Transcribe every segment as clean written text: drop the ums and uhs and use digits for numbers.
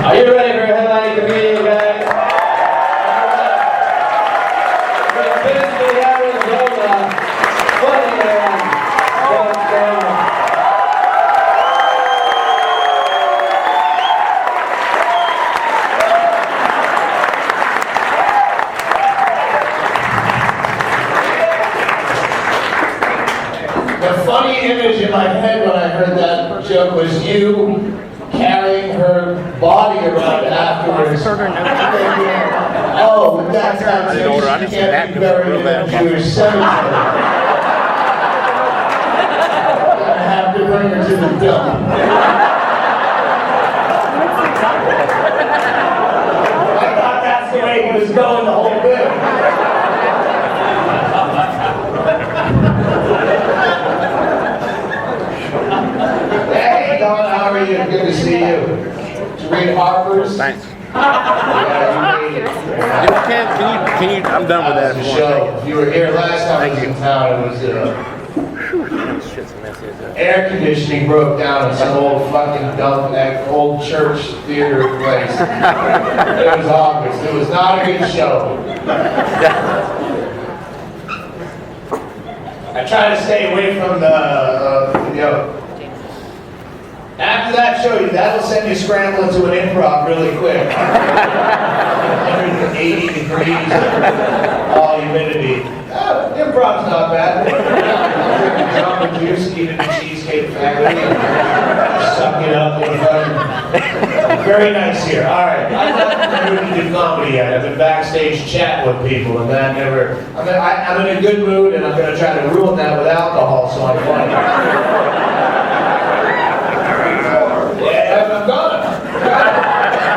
Are you ready for a headlining comedian, guys? From Bisbee, Arizona, funny man, Stanhope. The funny image in my head when I heard that joke was you carrying her body around afterwards. Oh, that's how she can't be buried in a Jewish cemetery. I have to bring her to the dump. I thought that's the way he was going the whole bit. Hey, Don, how are you? Good to see you. Did you read Harper's? Thanks. Yeah, you read it. Can you, I'm done with that. The show. If you were here last time I was in town, it was air conditioning broke down in some old fucking dump, that old church theater place. It was August. It was not a good show. I try to stay away from the, after that show, that'll send you scrambling to an improv really quick. 180 degrees, all humidity. Improv's not bad. Jumping juice, eating the Cheesecake Factory, suck it up. Very nice here. All right, I'm not in to do comedy yet. I've been backstage chatting with people, and that never. I'm in a good mood, and I'm going to try to ruin that with alcohol, so I'm funny. Yeah, I'm gonna.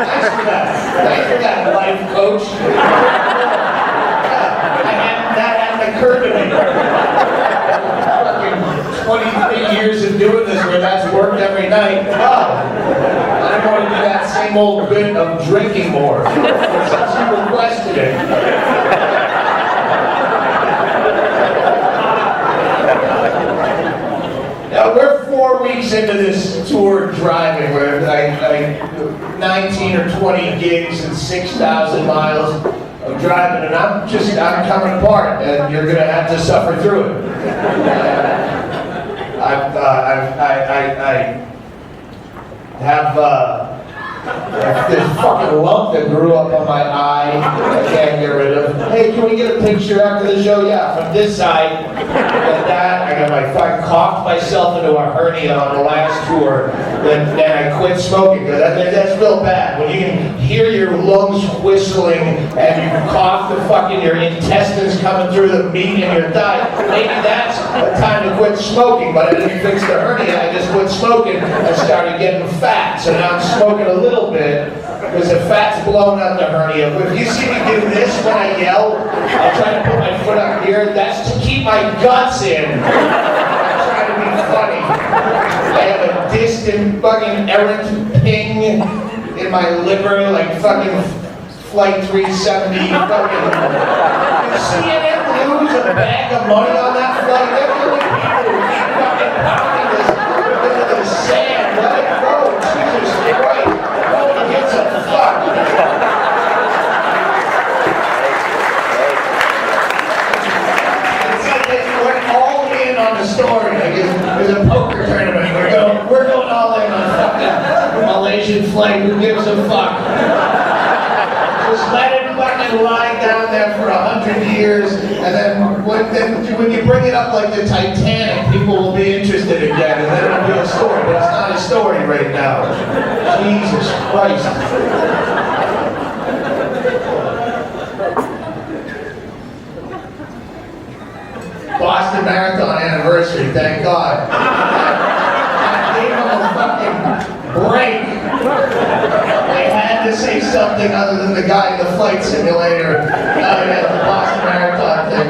Thanks for that. Thanks for that, life coach. That hadn't occurred to me. Fucking 23 years of doing this where that's worked every night. Oh, I'm going to do that same old bit of drinking more. Since you requested it. Now, we're 4 weeks into this tour driving where I 19 or 20 gigs and 6,000 miles of driving, and I'm coming apart, and you're gonna have to suffer through it. I have this fucking lump that grew up on my eye I can't get rid of. Hey, can we get a picture after the show? Yeah, from this side. Like that. I fucking coughed myself into a hernia on the last tour. Then I quit smoking. That's real bad. When you can hear your lungs whistling and you cough your intestines coming through the meat in your thigh, maybe that's the time to quit smoking. But I didn't fix the hernia. I just quit smoking and started getting fat. So now I'm smoking a little bit because the fat's blown out the hernia. If you see me do this when I yell, I'll try to put my foot up here. That's to keep my guts in. I'm trying to be funny. I have a distant fucking errant ping in my liver, like fucking Flight 370. Fucking. CNN lose a bag of money on that flight. They're the only people who keep fucking pounding this into the sand. Let it go. Jesus Christ. No one gives a fuck. It's like they went all in on the story. Like there's a poker tournament. We're going all in on fucking Malaysian flight. Who gives a fuck? Just let it fucking lie down there for 100 years, and then when you bring it up like the Titanic, people will be interested again, and then it'll be a story. But it's not a story right now. Jesus Christ. Boston Marathon anniversary, thank God. I gave them a fucking break. They had to say something other than the guy in the flight simulator at the Boston Marathon thing.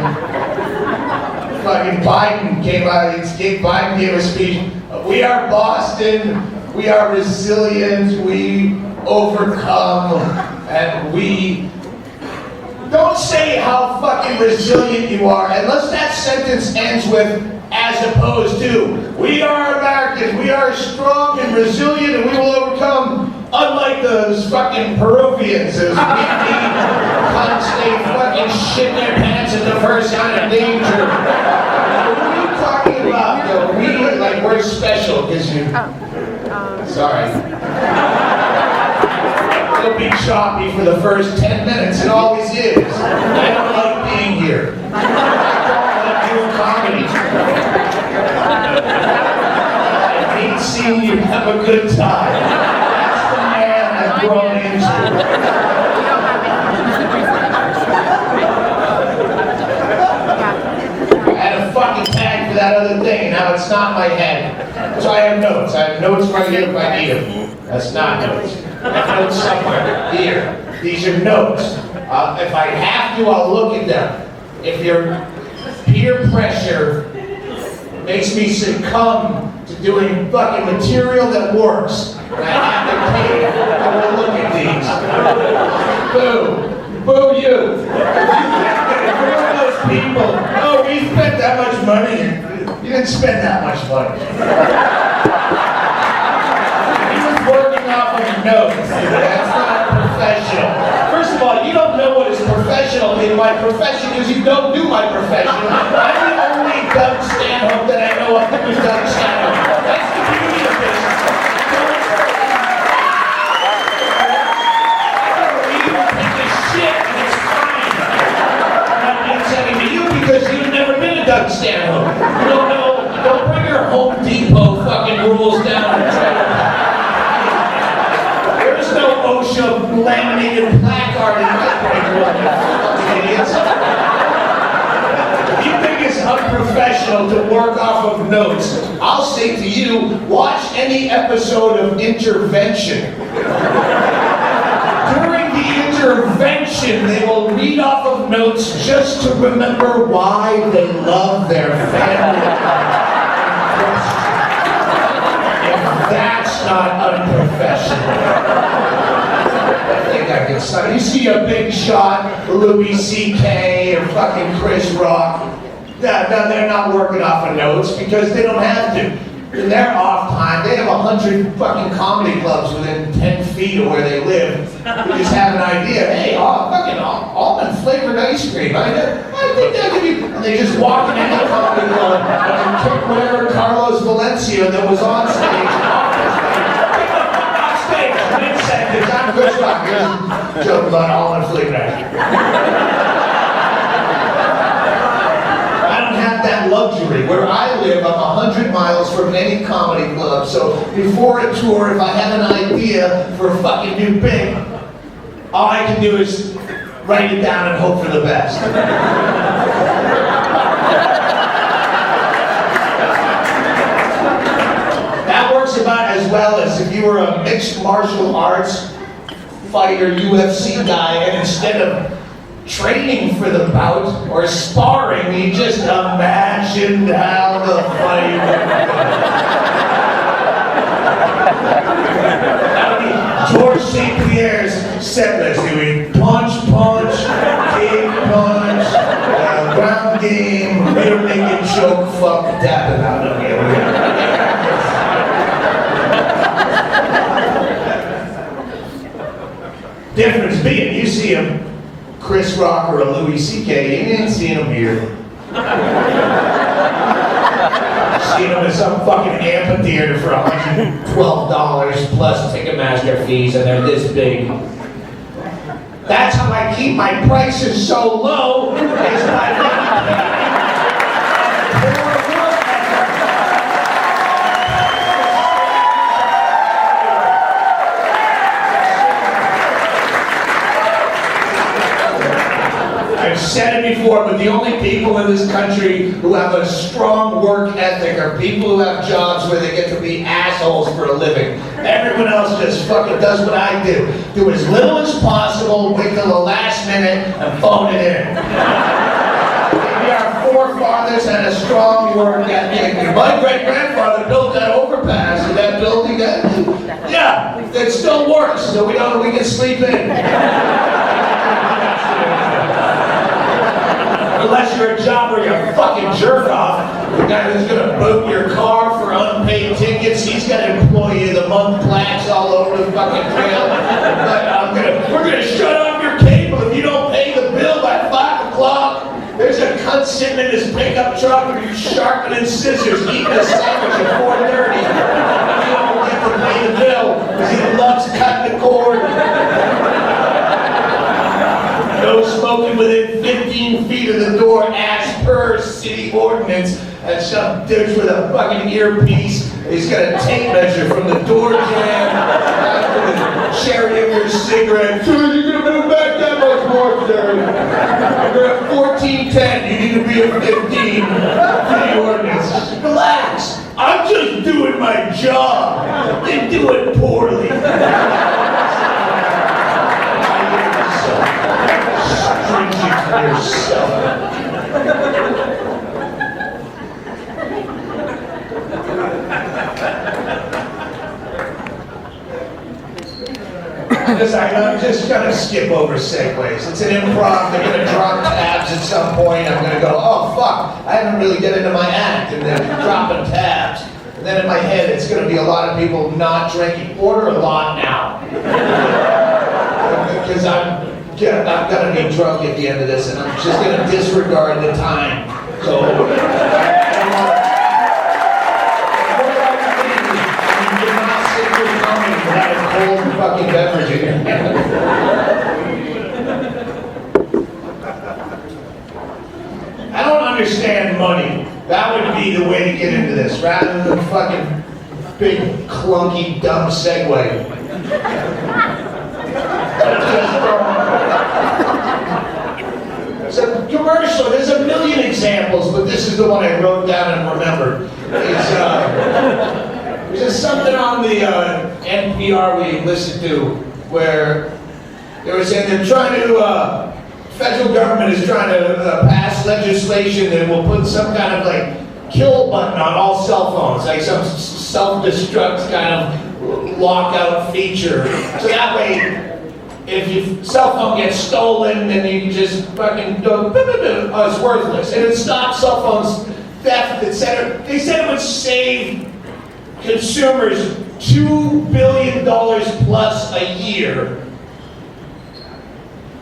Fucking Biden came out, Biden gave a speech. We are Boston, we are resilient, we overcome, and we... Don't say how fucking resilient you are unless that sentence ends with as opposed to we are Americans, we are strong and resilient, and we will overcome, unlike the those fucking Peruvians, those weedy cunts, they fucking shit their pants at the first sign of danger. What are you talking about? Yo, we, like, we're special, because you... Sorry. It'll be choppy for the first 10 minutes, it always is. I don't like being here. I don't like doing comedy. I hate seeing you have a good time. That's the man I've grown into. I had a fucking tag for that other thing, now it's not my head. So I have notes. I have notes right here if I need them. That's not notes. I have notes somewhere. Here. These are notes. If I have to, I'll look at them. If your peer pressure makes me succumb to doing fucking material that works, and I have to pay, I will look at these. Boo. Boo you. Who are those people? Oh, we spent that much money. You didn't spend that much money. Working off of notes. That's not professional. First of all, you don't know what is professional in my profession because you don't do my profession. I'm the only Doug Stanhope that I know of who's Doug Stanhope. That's the beauty of this. I don't even take a shit and it's fine. I'm not being sending to you because you've never been a Doug Stanhope. You don't know. Don't bring your Home Depot fucking rules down and try to... No OSHA laminated placard in my playground, you fucking idiots. If you think it's unprofessional to work off of notes, I'll say to you, watch any episode of Intervention. During the intervention, they will read off of notes just to remember why they love their family. That's not unprofessional. I think I can sign. You see a big shot, Louis C.K. or fucking Chris Rock. No, they're not working off of notes because they don't have to. In their off time, they have 100 fucking comedy clubs within 10 feet of where they live. They just have an idea. Hey, fucking almond flavored ice cream. I think that could be. And they just walk into the comedy club and kick whatever Carlos Valencia that was on stage off the stage. Mid-sentence, I'm Chris Rock. Joke about almond flavored ice cream. That luxury. Where I live, I'm 100 miles from any comedy club, so before a tour, if I have an idea for a fucking new bit, all I can do is write it down and hope for the best. That works about as well as if you were a mixed martial arts fighter, UFC guy, and instead of training for the bout or sparring, you just imagined how the fight would go. George St. Pierre's set list. We punch, kick, punch, ground game, rear naked choke, fuck, tapping out of here. Difference being, you see him. Chris Rock or a Louis C.K., you ain't seen him here. Seen him at some fucking amphitheater for $112 plus Ticketmaster fees, and they're this big. That's how I keep my prices so low, is by I've said it before, but the only people in this country who have a strong work ethic are people who have jobs where they get to be assholes for a living. Everyone else just fucking does what I do. Do as little as possible, wait till the last minute, and phone it in. Maybe our forefathers had a strong work ethic. My great-grandfather built that overpass in that building. Yeah, it still works, so we can sleep in. Unless you're a job where you fucking jerk off. The guy who's gonna boot your car for unpaid tickets, he's got Employee of the Month plaques all over the fucking trail. We're gonna shut off your cable if you don't pay the bill by 5 o'clock. There's a cunt sitting in his pickup truck with you sharpening scissors, eating a sandwich at 4:30. You don't get to pay the bill because he loves cutting the cord. No smoking within 15 feet of the door as per city ordinance. And some douche with a fucking earpiece, he's got a tape measure from the door jam to the cherry of your cigarette. So you're gonna move back that much more, sir. You're at 1410, you need to be at 15 for the ordinance. Relax, I'm just doing my job. They do it poorly. Stringent for yourself. I'm just gonna skip over segues. It's an improv. They're gonna drop tabs at some point. I'm gonna go, oh fuck, I haven't really get into my act, and then dropping tabs. And then in my head, it's gonna be a lot of people not drinking. Order a lot now, because I'm gonna be drunk at the end of this, and I'm just gonna disregard the time. So. Cold fucking beverage in your hand. I don't understand money. That would be the way to get into this, rather than fucking big, clunky, dumb segue. It's a commercial. There's a million examples, but this is the one I wrote down and remembered. There's something on the NPR we listened to where they were saying they're trying to, federal government is trying to pass legislation that will put some kind of like kill button on all cell phones, like some self-destruct kind of lockout feature. So that way, if your cell phone gets stolen, then you can just fucking go, it's worthless. And it stops cell phones theft, etc. They said it would save consumers $2 billion plus a year.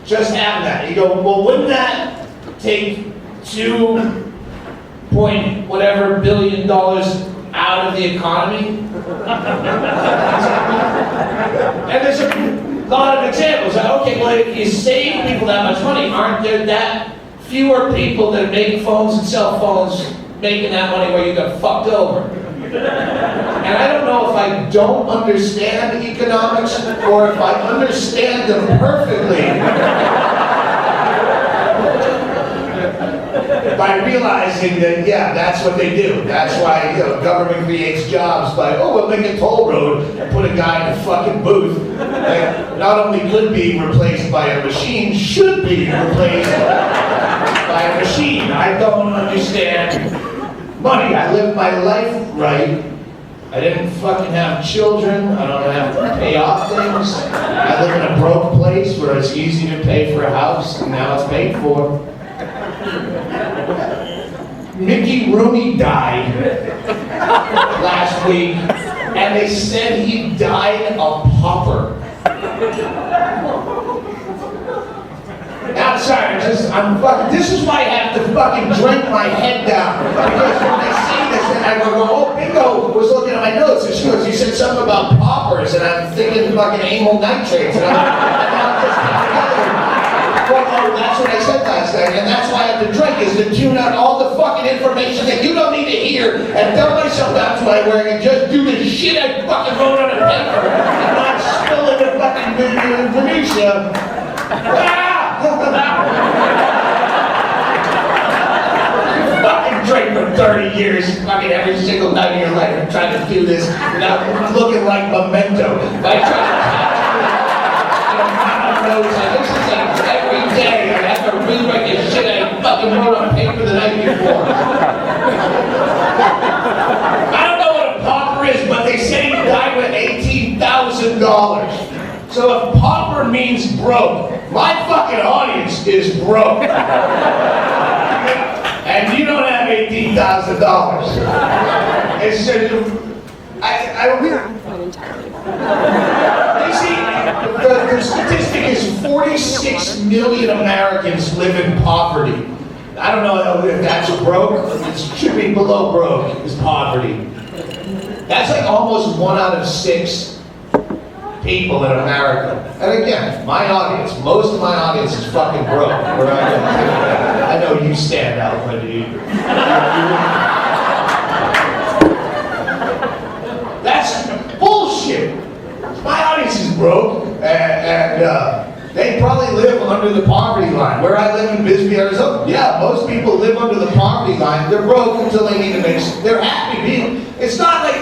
Just having that. You go, well, wouldn't that take $2.whatever billion out of the economy? And there's a lot of examples. Okay, well, if you save people that much money, aren't there that fewer people that make phones and cell phones making that money where you got fucked over? And I don't know if I don't understand economics or if I understand them perfectly. By realizing that, yeah, that's what they do. That's why government creates jobs by, we'll make a toll road and put a guy in a fucking booth that not only could be replaced by a machine, should be replaced by a machine. I don't understand money. I live my life right. I didn't fucking have children. I don't have to pay off things. I live in a broke place where it's easy to pay for a house, and now it's paid for. Mickey Rooney died last week, and they said he died a pauper. I'm sorry, this is why I have to fucking drink my head down. Because when I say this, then I go, Bingo was looking at my notes, and she goes, you said something about paupers, and I'm thinking fucking amyl nitrates, and I'm just well, that's what I said last night, and that's why I have to drink, is to tune out all the fucking information that you don't need to hear, and dumb myself down to my where I can just do the shit I fucking wrote on a paper, and not spill it in fucking minutia. Fucking drink for 30 years, fucking every single night of your life, and trying to do this without looking like Memento. By trying to notes, I listen to every day, and I have to rewrite the shit I fucking wrote on paper the night before. I don't know what a pauper is, but they say he died with $18,000. So if pauper means broke, my fucking audience is broke. And you don't have have $18,000. It's just, I don't. You see, the statistic is 46 million Americans live in poverty. I don't know if that's broke. It should be below broke, is poverty. That's like almost 1 out of 6 people in America. And again, my audience, most of my audience is fucking broke. Where I know you stand out, but that's bullshit. My audience is broke, and they probably live under the poverty line. Where I live in Bisbee, Arizona, yeah, most people live under the poverty line. They're broke until they need to make. They're happy being. It's not like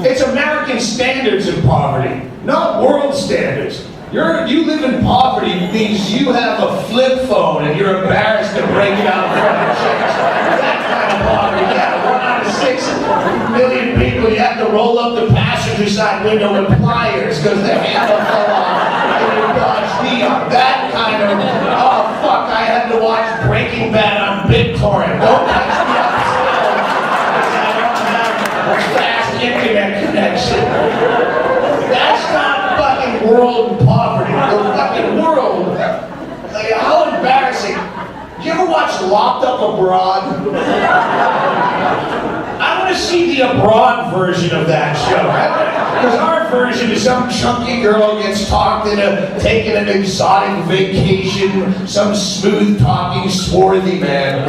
it's American standards of poverty, not world standards. You live in poverty means you have a flip phone and you're embarrassed to break it out in front of chicks. That kind of poverty, yeah. 1 out of 6 million people, you have to roll up the passenger side window with pliers because the handle fell off and you dodged Neon. That kind of, oh fuck, I had to watch Breaking Bad on BitTorrent. Don't catch me up still. I don't have a fast internet connection. That's not fucking world poverty. The fucking world. Like, how embarrassing. Do you ever watch Locked Up Abroad? I want to see the abroad version of that show. Because our version is some chunky girl gets talked into taking an exotic vacation, some smooth-talking, swarthy man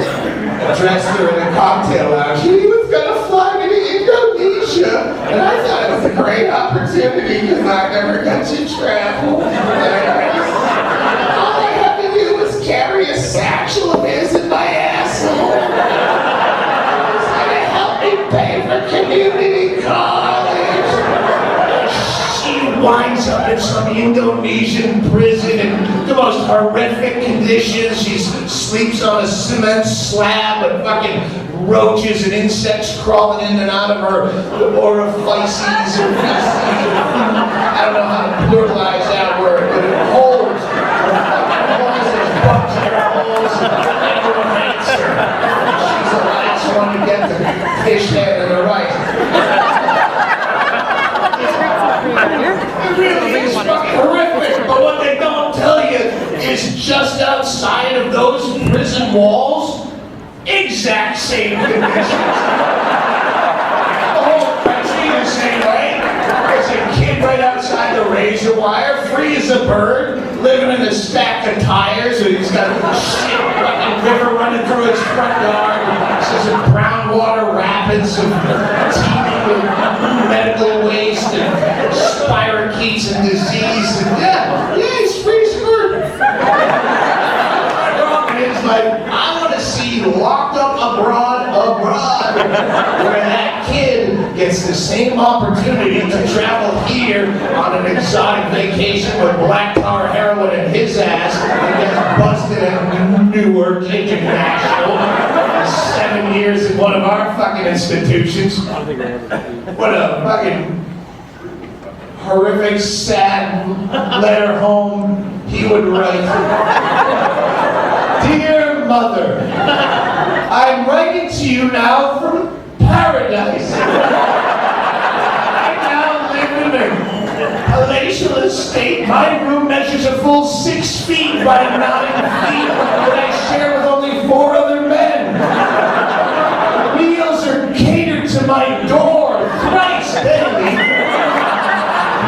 dressed her in a cocktail lounge. He was going to fly me to Indonesia, and I thought it was a great opportunity because I never got to travel. All I had to do was carry a satchel of his in my asshole. It was going to help me pay for community college. She winds up in some Indonesian prison in the most horrific conditions. She sleeps on a cement slab with fucking roaches and insects crawling in and out of her orifices or feces. I don't know how to pluralize that word, but it holds. There's bugs in her holes and aggravates her. She's the last one to get the fish head in the right. It really is fucking horrific, but what they don't tell you is just outside of those prison walls, exact same conditions. The whole country the same way. There's a kid right outside the razor wire, free as a bird, living in a stack of tires, and he's got a shit fucking river running through his front yard. There's some brown water rapids of teeming with medical waste and spirochetes and disease. And yeah, he's free as a bird. It's like, I want to see Locked Up Abroad, where that kid gets the same opportunity to travel here on an exotic vacation with black tar heroin in his ass and gets busted at Newark International. 7 years in one of our fucking institutions. What a fucking horrific, sad letter home he would write. Dear Mother, I'm writing to you now from paradise. I now live in a palatial estate. My room measures a full 6 feet by 9 feet that I share with only 4 other men. Meals are catered to my door thrice daily.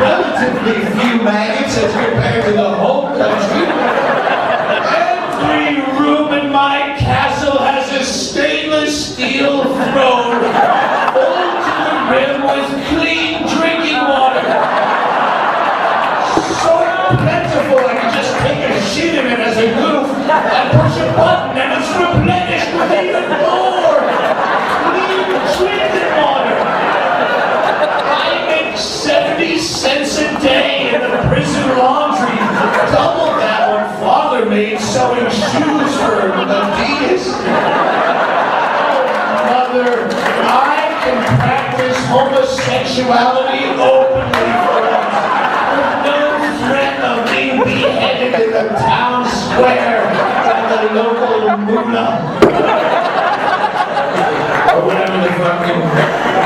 Relatively few maggots as compared to the home country. Every room in my castle has a stainless steel throne full to the rim with clean drinking water. So plentiful I can just take a shit in it as a goof and push a button and it's replenished with even more clean drinking water. I make 70 cents a day in the prison laundry, double that what Father made sewing shoes for Adidas. Mother, I can practice homosexuality openly for us, with no threat of being beheaded in the town square by the local mullah. fucking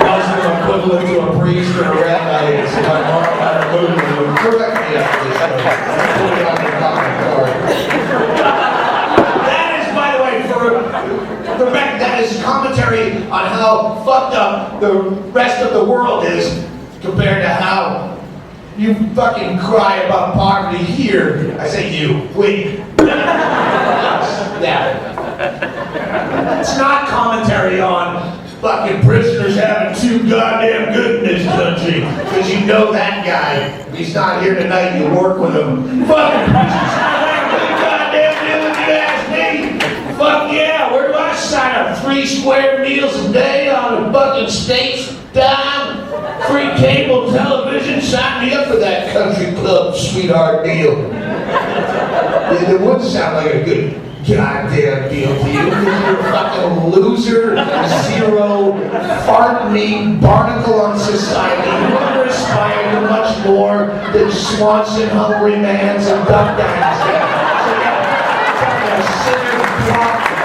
Muslim equivalent to a priest or a rabbi is. If I'm wrong, I'm moving to correct me after this show. Put it on your comment card. That is, by the way, for the record, that is commentary on how fucked up the rest of the world is compared to how you fucking cry about poverty here. I say you, we. Yeah. It's not commentary on fucking prisoners having too goddamn good in this country. Because you know that guy. He's not here tonight, you work with him. Fucking prisoners having good goddamn deal if you ask me. Fuck yeah, where do I sign up? 3 square meals a day on a fucking state's dime? Free cable television? Sign me up for that country club sweetheart deal. It would sound like a good goddamn deal to you because you're a fucking loser, zero, fart meat, barnacle on society. You never aspire to much more than Swanson, Hungry Man's, and Duck Dynasty. So yeah, a sinner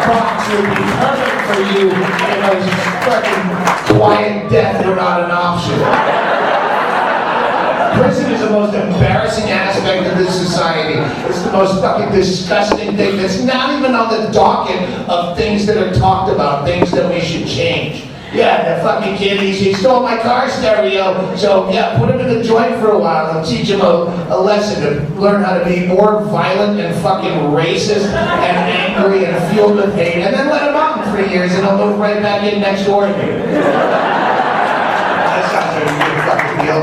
box would be perfect for you if those fucking quiet death were not an option. Prison is the most embarrassing aspect of this society. It's the most fucking disgusting thing that's not even on the docket of things that are talked about, things that we should change. Yeah, that fucking kid, he stole my car stereo, so yeah, put him in the joint for a while and teach him a lesson to learn how to be more violent and fucking racist and angry and filled with hate, and then let him out in 3 years and he'll move right back in next door to me. That sounds like a good fucking deal.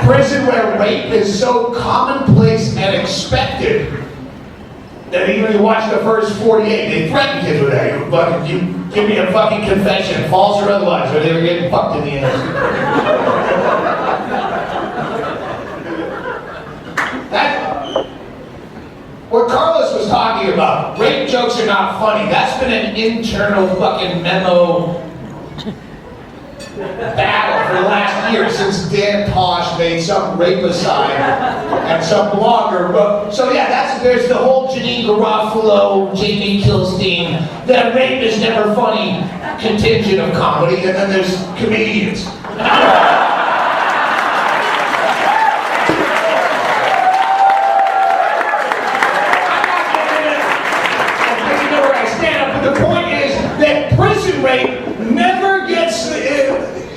Prison where rape is so commonplace and expected that even if you watch the first 48, they threaten kids with that. You give me a fucking confession, false or otherwise, or they were getting fucked in the ass. What Carlos was talking about, rape jokes are not funny. That's been an internal fucking memo battle for the last year since Dan Tosh made some rape-a-side and some blogger wrote. So yeah, there's the whole Janine Garofalo, Jamie Kilstein, that rape is never funny contingent of comedy, and then there's comedians. The point is that prison rape never gets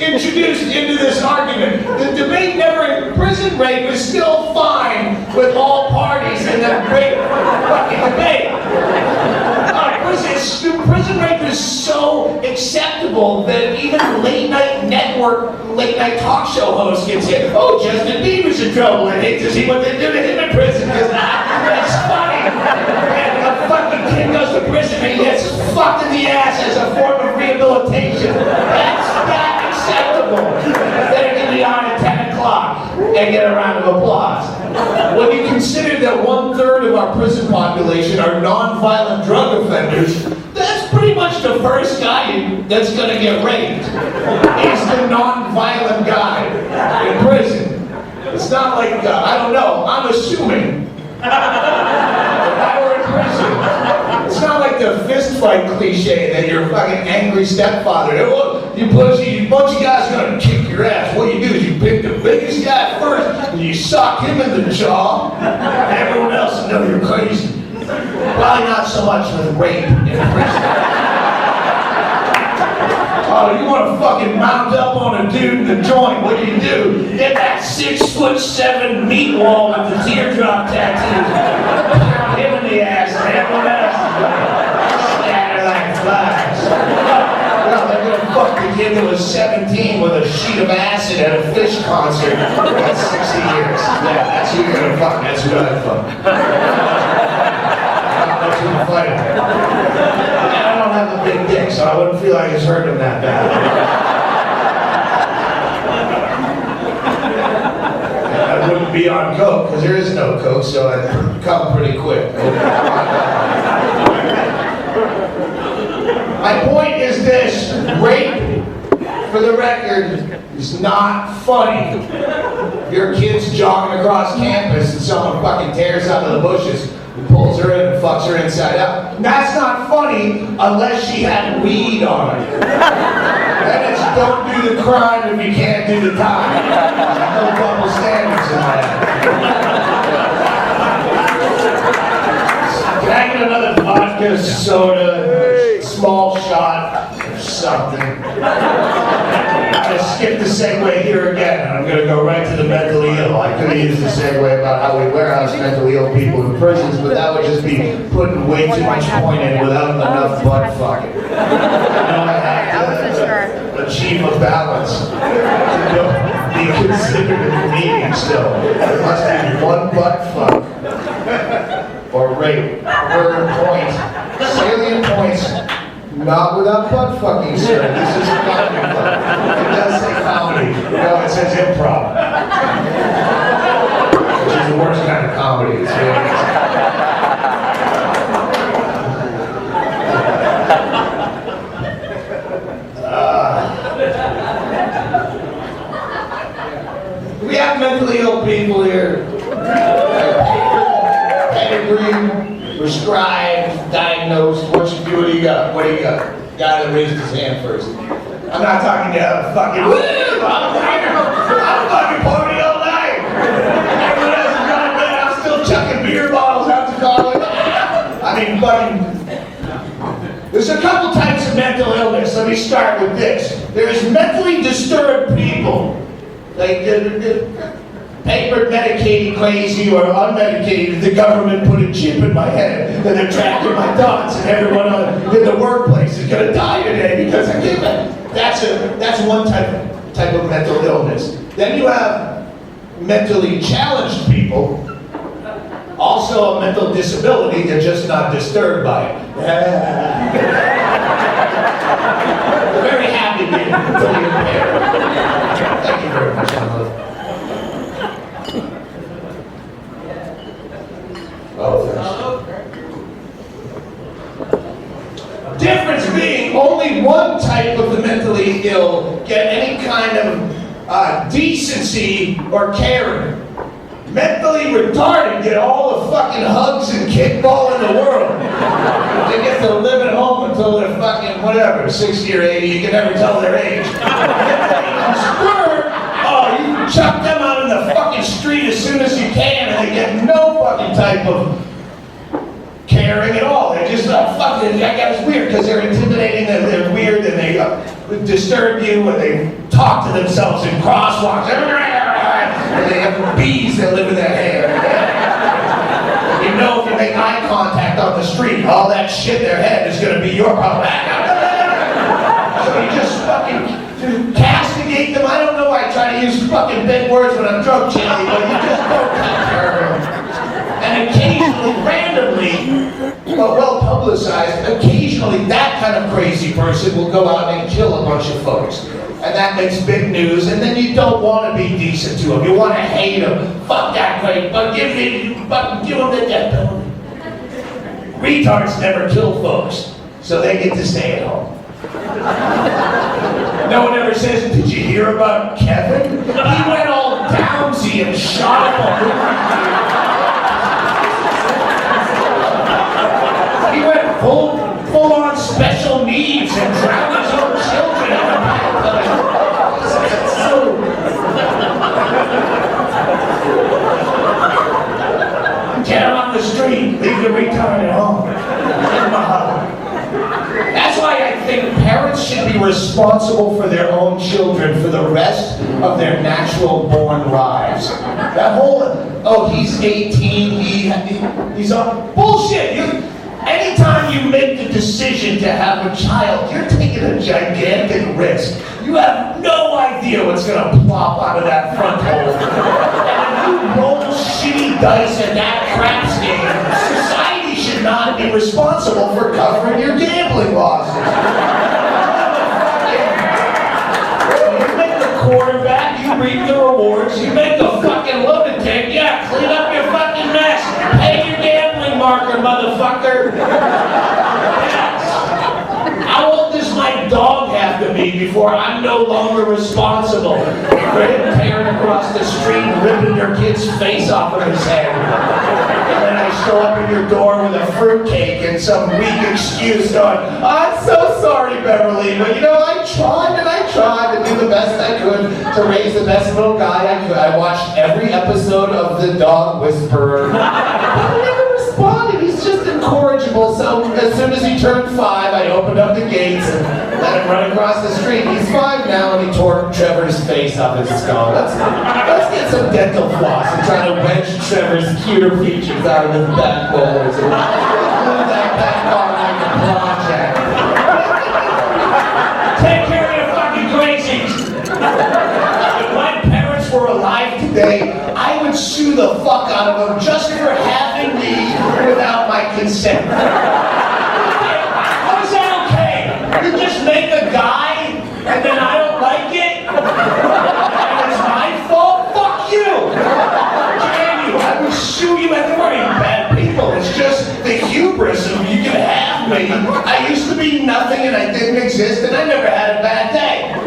introduced into this argument. The debate never, prison rape is still fine with all parties in that rape fucking debate. Prison rape is so acceptable that even late night talk show hosts can say, oh, Justin Bieber's in trouble. I hate to see what they do to him in prison because that's funny. And a fucking kid goes to prison and he gets fucked in the ass as a form of rehabilitation. That's not acceptable. Better get me on at 10 o'clock and get a round of applause. When you consider that 1/3 of our prison population are non-violent drug offenders, that's pretty much the first guy that's gonna get raped. He's the non-violent guy in prison. It's not like, I don't know, I'm assuming. If I were in prison, it's not like the fist fight cliche that your fucking angry stepfather, you bunch of guys are gonna kick your ass. What you do is you pick the biggest guy first and you sock him in the jaw, and everyone else will know you're crazy. Probably not so much with rape in prison. Oh, you want to fucking mount up on a dude in the joint, what do? Get that 6'7" meat wall with the teardrop tattoos. Pound him in the ass and everyone else scatter like flies. Well, they're gonna fuck the kid that was 17 with a sheet of acid at a Fish concert. That's 60 years. Yeah, that's who you're gonna fuck. That's who I'd fuck. That's who I'm fighting. I don't have a big dick, so I wouldn't feel like it's hurting him that bad. I wouldn't be on coke, because there is no coke, so I'd come pretty quick. My point is this, rape, for the record, is not funny. Your kid's jogging across campus and someone fucking tears out of the bushes and pulls her in and fucks her inside out. That's not funny unless she had weed on her. And it's don't do the crime if you can't do the time. No double standards in that. Can I get another vodka, soda, small shot, or something? I'm gonna skip the segue here again, and I'm gonna go right to the mentally ill. I could have used the segue about how we warehouse mentally ill people in prisons, but that would just be putting way too much point in without enough butt fucking. You know, I have to achieve a balance to be considered in the meeting still. There must be one butt fuck or rape per point. Salient points. Not without butt fucking, sir. This is comedy club. It does say comedy. No, it says improv. Which is the worst kind of comedy. It's really we have mentally ill people here. Pedigree, prescribed, diagnosed. What do you got? What do you got? Guy that raised his hand first. I'm not talking to fucking woo! I'm fucking party all night. Everyone else is gone to bed. I'm still chucking beer bottles out the car. Like, I mean, fucking. There's a couple types of mental illness. Let me start with this. There's mentally disturbed people. Like paper medicated crazy or unmedicated. The government put a chip in my head and they're tracking my thoughts, and everyone in the workplace is gonna die today because I give it. That's one type of mental illness. Then you have mentally challenged people. Also a mental disability, they're just not disturbed by it. They're very happy being mentally impaired. Thank you very much, Emma. Oh, thanks. Difference being only one type of the mentally ill get any kind of decency or caring. Mentally retarded get all the fucking hugs and kickball in the world. They get to live at home until they're fucking whatever, 60 or 80, you can never tell their age. Oh, you chuck them out in the fucking street as soon as you can, and they get no fucking type of caring at all. They're just fucking, that guy's weird because they're intimidating, and they're weird, and they disturb you, and they talk to themselves in crosswalks. And they have bees that live in their hair. You know, if you make eye contact on the street, all that shit in their head is going to be your problem. So you just fucking castigate them. I don't know why I try to use fucking big words when I'm drunk, Chili, but you just don't take care of them. And occasionally, randomly, but well publicized, occasionally that kind of crazy person will go out and kill a bunch of folks. And that makes big news, and then you don't want to be decent to them. You want to hate them. Fuck that great, but give them the death penalty. Retards never kill folks, so they get to stay at home. No one ever says, did you hear about Kevin? He went all downsy and shot him. He went full on special needs and drowned his own children in the bathtub. Get him on the street, leave the retard at home. Give him a hug. That's why I think parents should be responsible for their own children for the rest of their natural born lives. That whole, oh, he's 18, he's on, bullshit. Anytime you make the decision to have a child, you're taking a gigantic risk. You have no idea what's going to plop out of that front hole. And if you roll shitty dice at that craps game, society should not be responsible for covering your gambling losses. You make the quarterback, you reap the rewards. You make the fucking lunatic, yeah, clean up your fucking mess. Pay your gambling marker, motherfucker. How old does my dog have to be before I'm no longer responsible for him tearing across the street and ripping your kid's face off of his head? And then I show up at your door with a fruitcake and some weak excuse going, I'm so sorry, Beverly, but you know, I tried and I tried to do the best I could to raise the best little guy I could. I watched every episode of The Dog Whisperer. He never responded. He's just incorrigible. So as soon as he turned 5, I opened up the gates and let him run across the street. He's 5 now, and he tore Trevor's face off his skull. Let's get some dental floss and try to wedge Trevor's cuter features out of his back molars and glue that back on like a project. Take care of your fucking crazies. If my parents were alive Today, I would sue the fuck out of them just for having me without my consent. how is that okay? You just make a guy and then I don't like it? And it's my fault? Fuck you! Damn you, I would sue you at the money, you bad people. It's just the hubris of you can have me. I used to be nothing and I didn't exist and I never had a bad day. And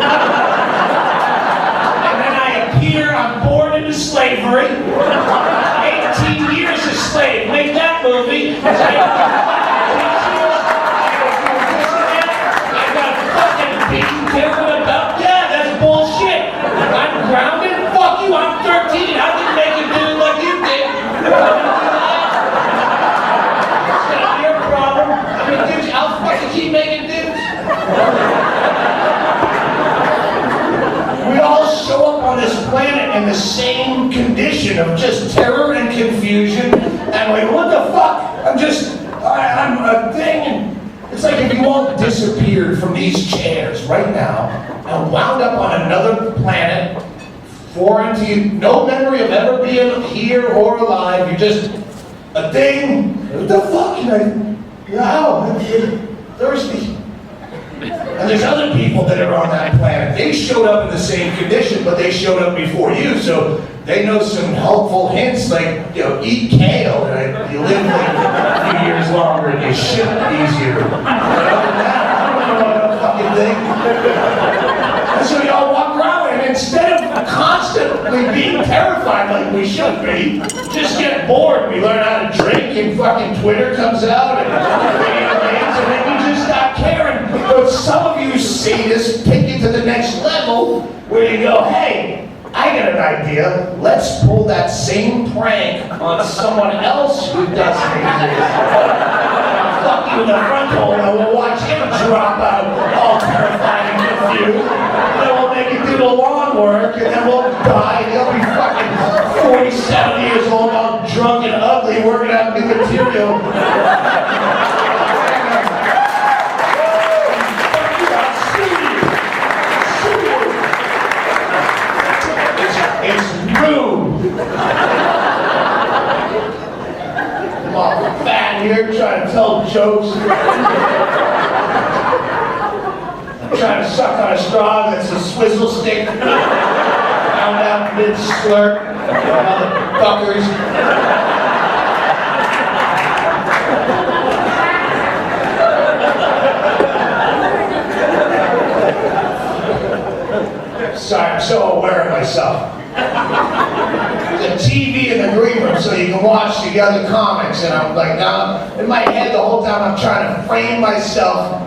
then I appear, I'm born into slavery. 18 years a slave. Make that movie. I got fucking beaten careful about. Yeah, that's bullshit. I'm grounded. Fuck you. I'm 13. I didn't make a dude like you did. It's gonna be your problem. I mean, dude, I'll fucking keep making dudes. We all show up on this planet in the same condition of just terror and confusion, and like, what the fuck? I'm a thing, and it's like if you all disappeared from these chairs right now and wound up on another planet, foreign to you, no memory of ever being here or alive, you're just a thing. What the fuck? I'm thirsty. And there's other people that are on that planet. They showed up in the same condition, but they showed up before you, so they know some helpful hints like, eat kale, and you live like a few years longer and you shit easier. Other than that, I don't know what fucking thing. And so y'all walk around, and instead of constantly being terrified like we should be, just get bored. We learn how to drink, and fucking Twitter comes out, and video games, and then we just stop caring. But some of you sadists take it to the next level where you go, hey, I got an idea. Let's pull that same prank on someone else who doesn't exist. I'll fuck you in the front hole and we'll watch him drop out all terrified and confused. And then we'll make him do the lawn work and then we'll die and he'll be fucking 47 years old, all drunk and ugly, working out new material. It's rude. I'm all fat here trying to tell jokes. I'm trying to suck on a straw that's a swizzle stick. Found out mid-slurp. Motherfuckers. Sorry, I'm so aware of myself. There's a TV in the green room so you can watch the other comics, and I'm like, now in my head the whole time I'm trying to frame myself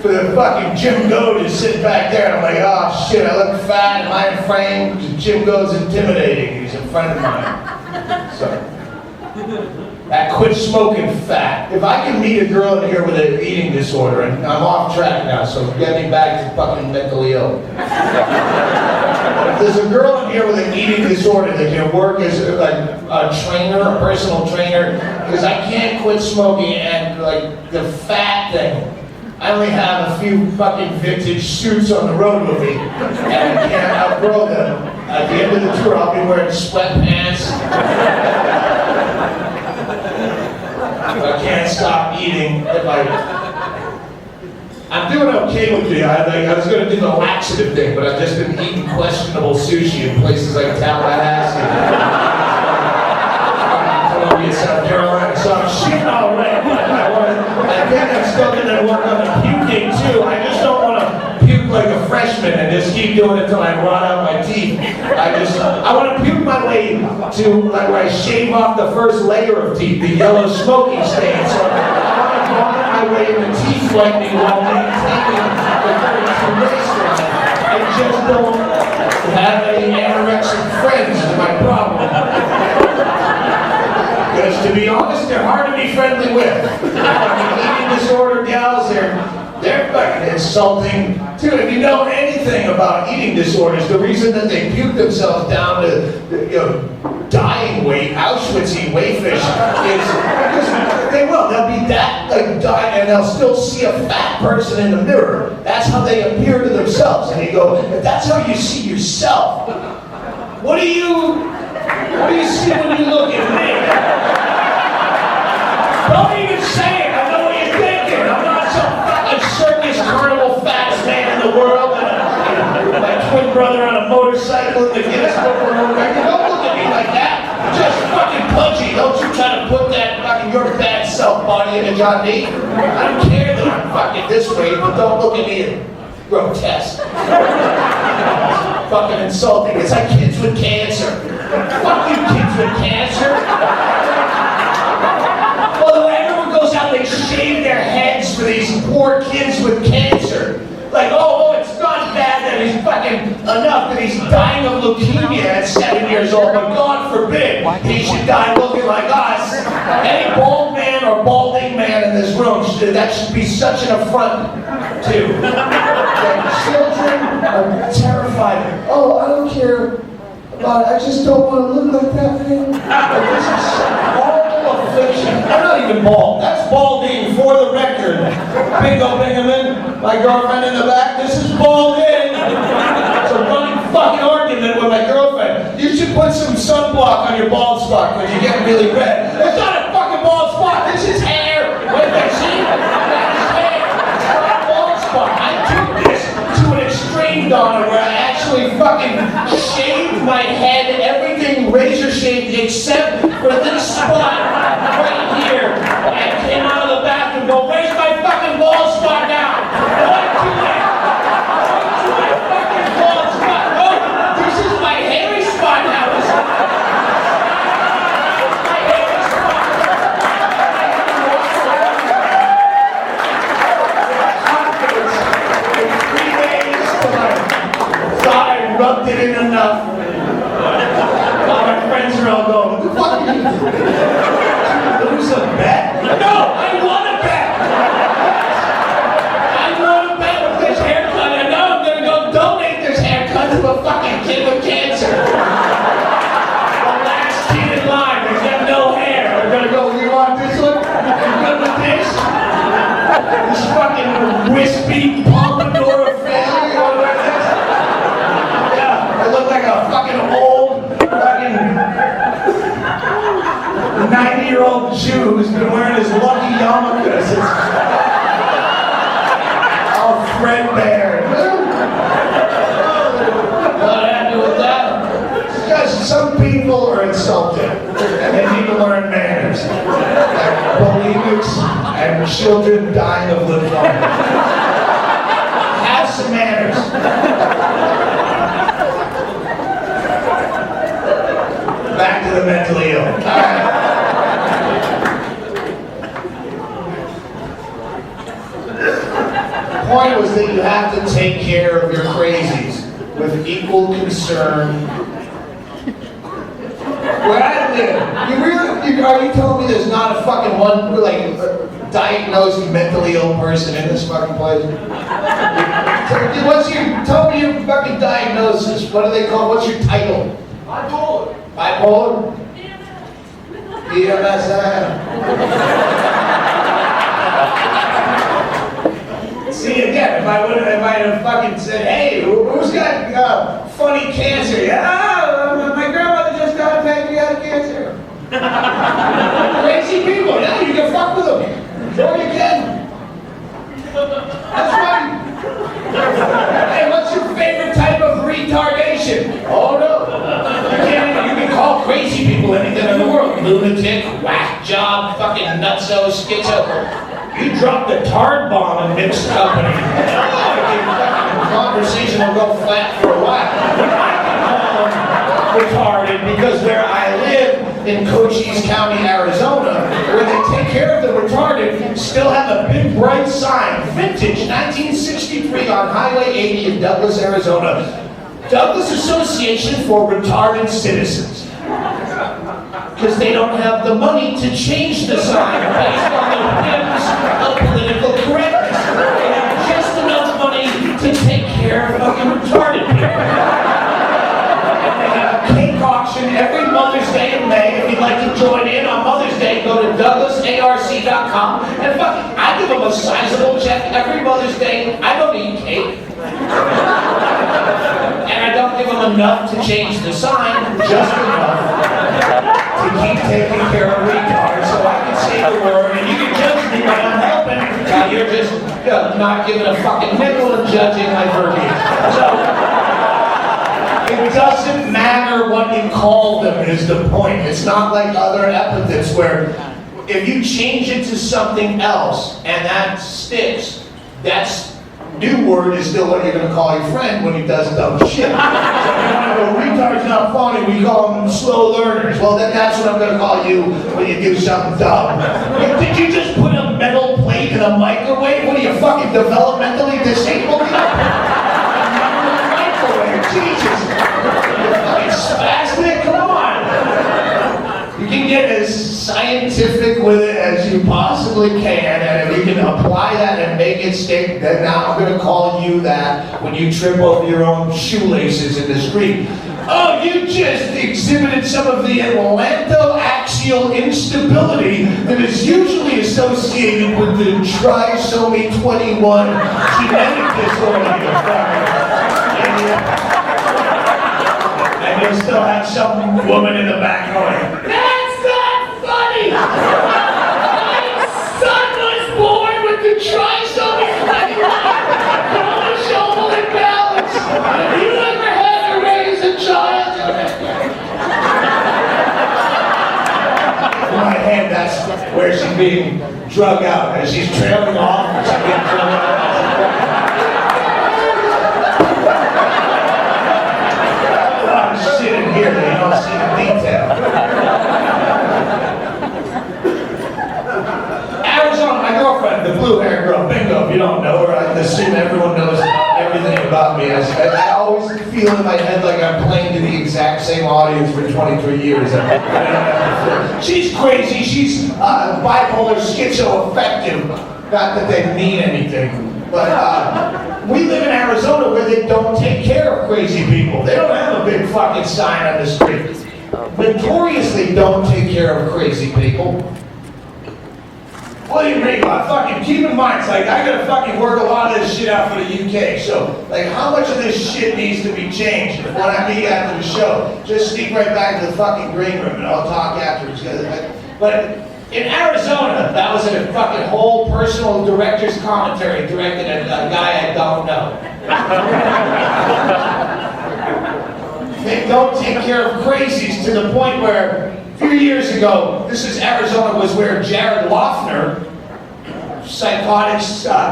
for the fucking Jim Goad is sitting back there, and I'm like, oh shit, I look fat, am I in frame? Jim Goad's intimidating, he's a friend of mine. So, I quit smoking fat. If I can meet a girl in here with an eating disorder, and I'm off track now, so get me back to fucking mentally ill. If there's a girl in here with an eating disorder that can work as like a trainer, a personal trainer, because I can't quit smoking, and like the fat thing, I only have a few fucking vintage suits on the road with me, and I can't outgrow them. At the end of the tour, I'll be wearing sweatpants. I can't stop eating if I'm doing okay with me. I was going to do the laxative thing, but I've just been eating questionable sushi in places like Tallahassee, Columbia, South Carolina. So I'm shitting all right. I think I'm still going to work on the puking too. I just don't want to puke like a freshman and just keep doing it until I rot out my teeth. I want to puke my way to like where I shave off the first layer of teeth, the yellow smoking stain. So I want to vomit my way into teeth whitening while maintaining the 32 waistline. just don't have any anorexic friends is my problem. Because to be honest, they're hard to be friendly with. Eating disorder gals, they're fucking insulting too. If you know anything about eating disorders, the reason that they puke themselves down to, dying weight, Auschwitz-y wayfish, is because they'll be that like dying, and they'll still see a fat person in the mirror. That's how they appear to themselves. And you go, if that's how you see yourself, what do you see when you look at me? Don't even say it. I know what you're thinking. I'm not some fucking circus carnival fattest man in the world. My twin brother on a motorcycle in the Guinness Book of World Records. Don't look at me like that. Just fucking punchy. Don't you try to put that fucking your bad self body image on me. I don't care that I'm fucking this way, but don't look at me as grotesque. It's fucking insulting. It's like kids with cancer. Fuck you, kids with cancer. Well, everyone goes out, they shave their heads for these poor kids with cancer. Like, oh, it's not bad that he's fucking enough that he's dying of leukemia at 7 years old, but God forbid he should die looking like us. Any bald man or balding man in this room, that should be such an affront to. Like, children are terrified. Oh, I don't care about it. I just don't want to look like that man. Like, this is horrible affliction. I'm not even bald. That's balding for the record. Bingo Bingaman, my girlfriend in the back, this is balding. It's a running fucking argument with my girlfriend. You should put some sunblock on your bald spot because you're getting really red. It's not a fucking bald spot. This is hair. Wait, see? That is hair. It's not a bald spot. I took this to an extreme, Donna, where I actually fucking shaved my head, everything razor shaved except for this spot right here. I came out of the bathroom and go, where's my fucking bald spot now? Point to it. Point to my fucking bald spot. No, this is my hairy spot now. This is my hairy spot. Confidence in 3 days till I thought I rubbed it in enough. All my friends are all going, what the fuck are you doing? Lose a bet? No, I won a bet! I won a bet with this haircut, and now I'm gonna go donate this haircut to a fucking kid with cancer. The last kid in line, he's got no hair. They're gonna go, you want this one? You good with this? This fucking wispy pompadour affair, you wanna wear this? Yeah, I look like a fucking old, fucking 90-year-old Jew who's been wearing his lucky yarmulkes. It's all threadbare. What happened with that? Because some people are insulted and they need to learn manners. Like bulimics and children dying of lymphoma. Have some manners. Back to the mentally ill. All right. The point was that you have to take care of your crazies with equal concern. Where I live, are you telling me there's not a fucking one, like, diagnosed mentally ill person in this fucking place? Tell me your fucking diagnosis. What do they call? What's your title? Bipolar. Bipolar? See, again, if I had fucking said, hey, who's got funny cancer? Yeah, my grandmother just got pancreatic cancer. Crazy people, yeah, you can fuck with them. Sure you can. That's right. Hey, what's your favorite type of retardation? Oh, no. You can call crazy people anything in the world. Lunatic, whack job, fucking nutso, schizo. You dropped the tard bomb in mixed company. The conversation will go flat for a while. I can call them retarded because where I live in Cochise County, Arizona, where they take care of the retarded, still have a big bright sign, vintage 1963 on Highway 80 in Douglas, Arizona. Douglas Association for Retarded Citizens. Because they don't have the money to change the sign based on the whims of political correctness. They have just enough money to take care of fucking retarded people. And they have a cake auction every Mother's Day in May. If you'd like to join in on Mother's Day, go to douglasarc.com and fucking, I give them a sizable check every Mother's Day. I don't eat cake. And I don't give them enough to change the sign, just enough to keep taking care of retards so I can say the word, and you can judge me when I'm helping. You're just not giving a fucking nickel and judging my verbiage. So, it doesn't matter what you call them is the point. It's not like other epithets where if you change it to something else and that sticks, that's new word is still what you're going to call your friend when he does dumb shit. So retard's not funny, we call them slow learners. Well, then that's what I'm going to call you when you do something dumb. Did you just put a metal plate in a microwave? What are you, fucking developmentally disabled? Microwave, Jesus. You're fucking spastic, come on. You can get as scientific with it as you possibly can, and if you can apply that and make it stick, then now I'm going to call you that when you trip over your own shoelaces in the street. Oh, you just exhibited some of the atlantoaxial instability that is usually associated with the trisomy 21 genetic disorder. And you'll still have some woman in the back going, "That's not funny! My son was born with the trisomy 21 chromosomal imbalance. Have you ever had to raise a child?" In my head, that's where she's being drug out. As she's trailing off, she's being drug out. Sit in here, they don't see the detail. Arizona, my girlfriend, the blue-haired girl, bingo, if you don't know her, I assume everyone knows everything about me. I always feel in my head like I'm playing to the exact same audience for 23 years. She's crazy, she's bipolar, schizoaffective. Not that they mean anything. But we live in Arizona where they don't take care of crazy people. They don't have a big fucking sign on the street. Notoriously don't take care of crazy people. What do you mean? Fucking keep in mind, it's like I gotta fucking work a lot of this shit out for the UK. So, like, how much of this shit needs to be changed? When I meet after the show, just sneak right back to the fucking green room and I'll talk afterwards. But in Arizona, that was a fucking whole personal director's commentary directed at a guy I don't know. They don't take care of crazies to the point where a few years ago, this is Arizona, was where Jared Loughner, psychotic,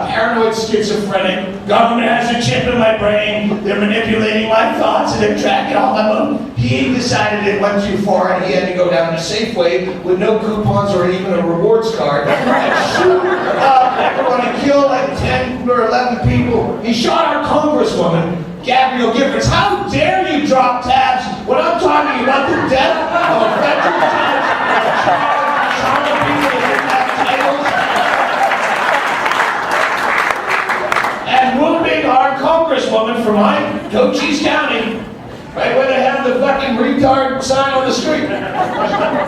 paranoid schizophrenic, government has a chip in my brain, they're manipulating my thoughts and they're tracking all my moves. He decided it went too far and he had to go down to Safeway with no coupons or even a rewards card and shoot up everyone and kill like 10 or 11 people. He shot our congresswoman, Gabrielle Giffords. How dare you drop tabs when I'm talking about the death of a federal judge, charming people that didn't have titles, and wounding our congresswoman from my Cochise County, right where they have the fucking retard sign on the street.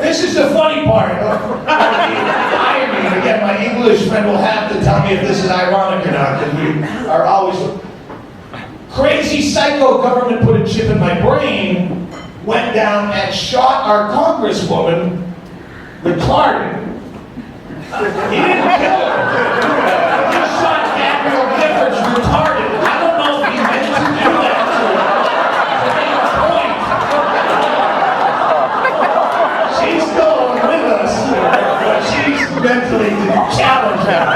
This is the funny part. The irony, and again, my English friend will have to tell me if this is ironic or not, because we are always... Crazy psycho government put a chip in my brain, went down and shot our congresswoman, retarded. He didn't kill her. He shot Gabrielle Giffords, retarded. I don't know if he meant to do that to her. To make a point. She's still with us, but she's mentally challenged now.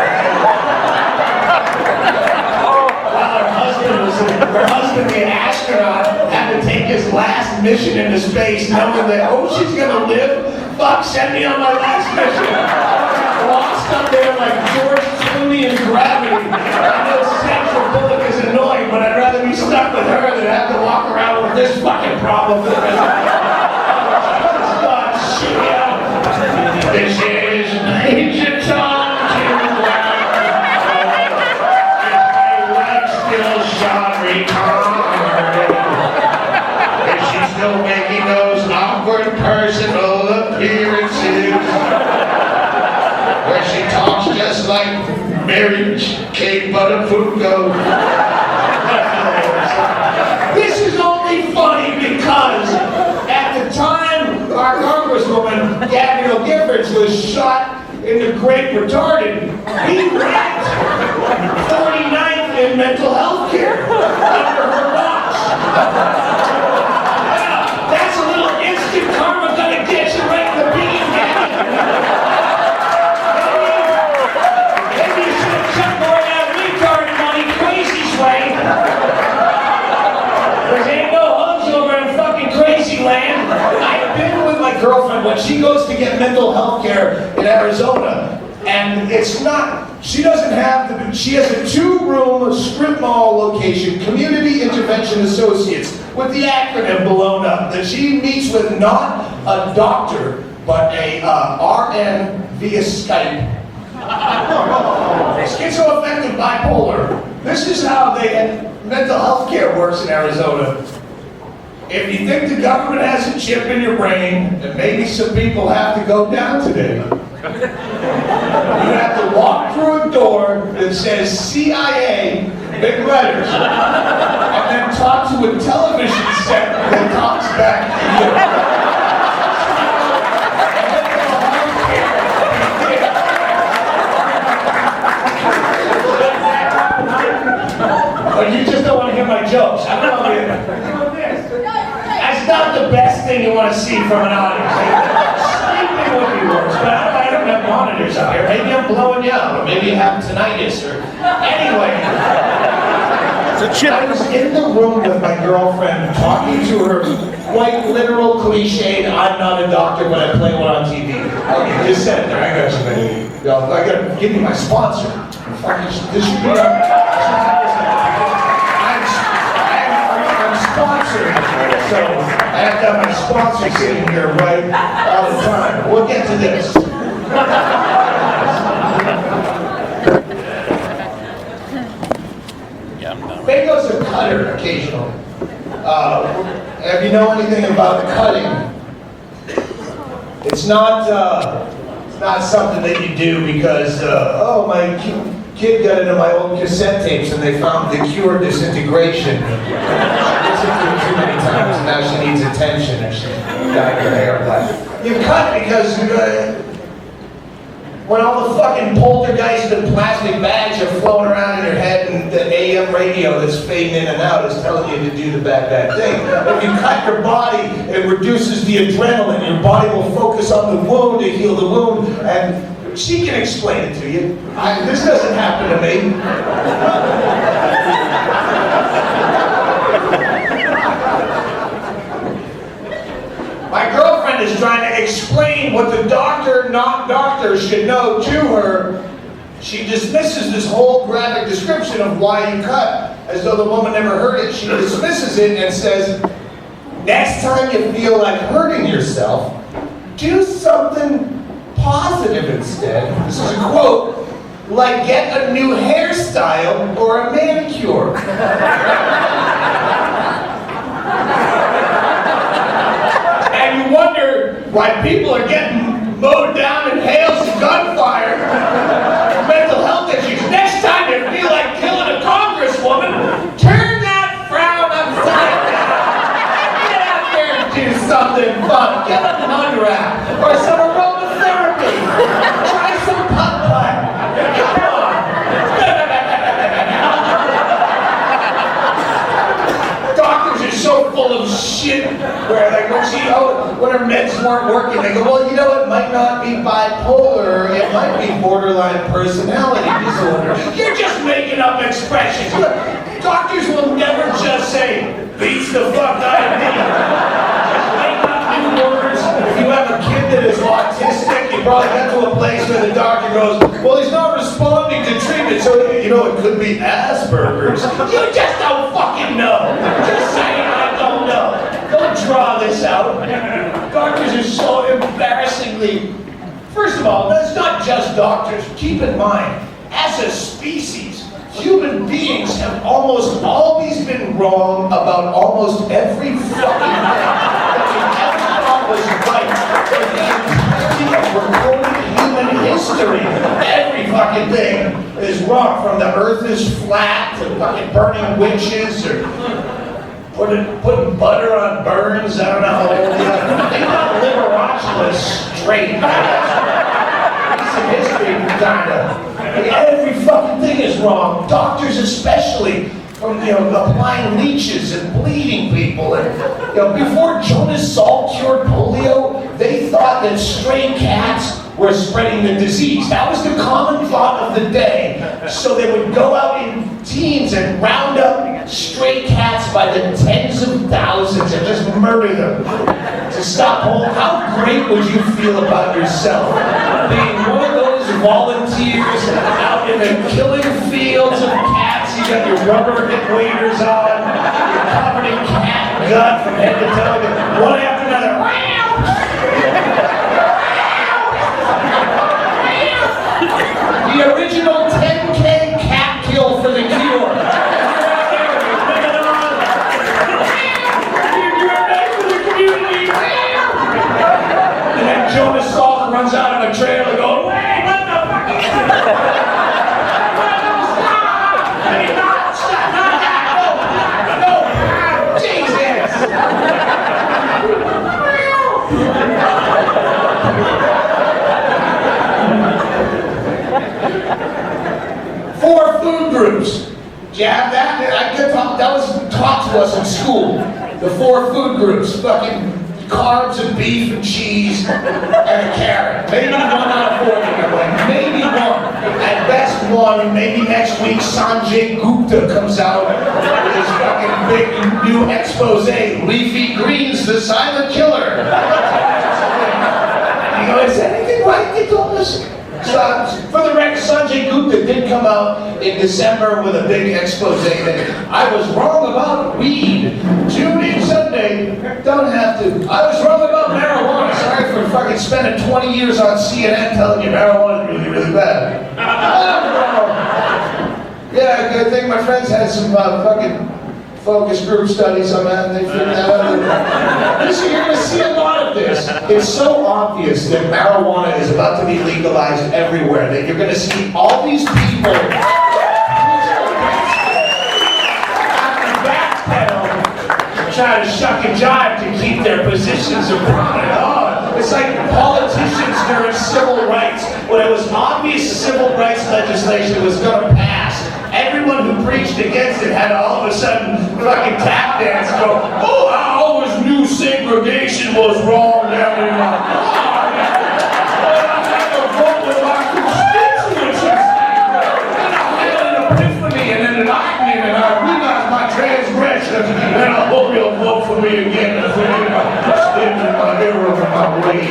Her husband, the astronaut, had to take his last mission into space, knowing that, oh, she's gonna live fuck, send me on my last mission. I'm lost up there like George Clooney in Gravity. I know Sandra Bullock is annoying, but I'd rather be stuck with her than have to walk around with this fucking problem for the rest of my life. God, shit. This is Major Tom Kimball. My wife still shot retarded. Is she still making those awkward personal appearances? Where she talks just like Mary Kate Buttafuoco. This is only funny because at the time our Congresswoman Gabrielle Giffords was shot in the Great Retarded, he ranked 49th in mental health care under her watch. Yeah, that's a little instant karma gonna get you right in the bean, Daddy. Maybe you should have took more of that retarded money Crazy's way. There ain't no hugs over in fucking Crazy Land. I've been with my girlfriend when she goes to get mental health care in Arizona, and it's not, she doesn't have she has a 2-room strip mall location, Community Intervention Associates, with the acronym blown up, that she meets with not a doctor, but a RN via Skype. Schizoaffective bipolar. This is how mental health care works in Arizona. If you think the government has a chip in your brain, then maybe some people have to go down today. You have to walk through a door that says CIA, big letters, and then talk to a television set that talks back to you. But you just don't want to hear my jokes. I don't know. That's not the best thing you want to see from an audience. Sleeping would be worse, but I don't have monitors out here. Maybe I'm blowing you out, or maybe you have tinnitus, or anyway. I was in the room with my girlfriend talking to her quite literal cliched, I'm not a doctor, but I play one on TV. Okay, just said it there. I got you, man. I gotta give you my sponsor. This should be I'm sponsored, so I have to have my sponsor sitting here right all the time. We'll get to this. Fago's a cutter occasionally. If you know anything about cutting, it's not something that you do because, oh, my kid got into my old cassette tapes and they found the cure disintegration. She listened to it too many times and now she needs attention and she dyed her hair black. You cut because when all the fucking poltergeist and plastic bags are flowing around in your head and the AM radio that's fading in and out is telling you to do the bad thing. If you cut your body, it reduces the adrenaline. Your body will focus on the wound to heal the wound, and she can explain it to you. This doesn't happen to me. My girlfriend is trying to explain what the doctor, not doctor, should know to her. She dismisses this whole graphic description of why you cut, as though the woman never heard it. She dismisses it and says, next time you feel like hurting yourself, do something positive instead. This is a quote, like get a new hairstyle or a manicure. And you wonder why people are getting mowed down in hails and gunfire for mental health issues. Next time you feel like killing a congresswoman, turn that frown upside down. Get out there and do something fun. Get a mud wrap or some aromatherapy. Try some putt-putt. Come on. Doctors are so full of shit where like when her meds weren't working, they go, well, you know, it might not be bipolar, it might be borderline personality disorder. You're just making up expressions. Doctors will never just say, beats the fuck out of me. Just make up new words. If you have a kid that is autistic, you probably got to a place where the doctor goes, well, he's not responding to treatment, so, you know, it could be Asperger's. You just don't fucking know. Just saying I don't know. Don't draw this out. Doctors are so embarrassingly... First of all, it's not just doctors. Keep in mind, as a species, human beings have almost always been wrong about almost every fucking thing that we ever thought was right for the entirety of recorded human history. Every fucking thing is wrong, from the earth is flat to fucking burning witches or putting butter on burns. I don't know how old they are. They thought Liberace was straight. Piece of history, kinda. Every fucking thing is wrong. Doctors especially, from applying leeches and bleeding people. And before Jonas Salk cured polio, they thought that stray cats were spreading the disease. That was the common thought of the day. So they would go out in teams and round up stray cats by the tens of thousands and just murder them to stop polio. How great would you feel about yourself being one of those volunteers out in the killing fields of cats? You got your rubber hip waders on, you're covered in cat gut from head to toe, one after another. The original 10K cat kill for the cure. And then Jonas Salk runs out of a trailer going, wait, what the fuck? Stop, not that, no, Jesus. Four food groups. Do you have that? That was taught to us in school. The four food groups. Fucking carbs and beef and cheese and a carrot. Maybe 1 out of 4 of them. Maybe one. At best one. Maybe next week Sanjay Gupta comes out with his fucking big new expose. Leafy greens, the silent killer. Is anything right? They don't listen. So, for the record, Sanjay Gupta did come out in December with a big expose that I was wrong about weed. Tune in Sunday, don't have to. I was wrong about marijuana. Sorry for fucking spending 20 years on CNN telling you marijuana is really, really bad. I'm wrong. Yeah, good thing my friends had some fucking focus group studies on that, and they figured that out. Listen, you're going to see a lot of this. It's so obvious that marijuana is about to be legalized everywhere that you're going to see all these people backpedal, try to shuck and jive to keep their positions around. It's like politicians during civil rights, when it was obvious civil rights legislation was going to pass. Everyone who preached against it had to all of a sudden fucking tap dance and go, oh, I always knew segregation was wrong down in my heart. I had to vote with my constituents. And I had an epiphany and an enlightenment, and I realized my transgressions, and I hope you'll vote for me again and for me to stand in my error of my way.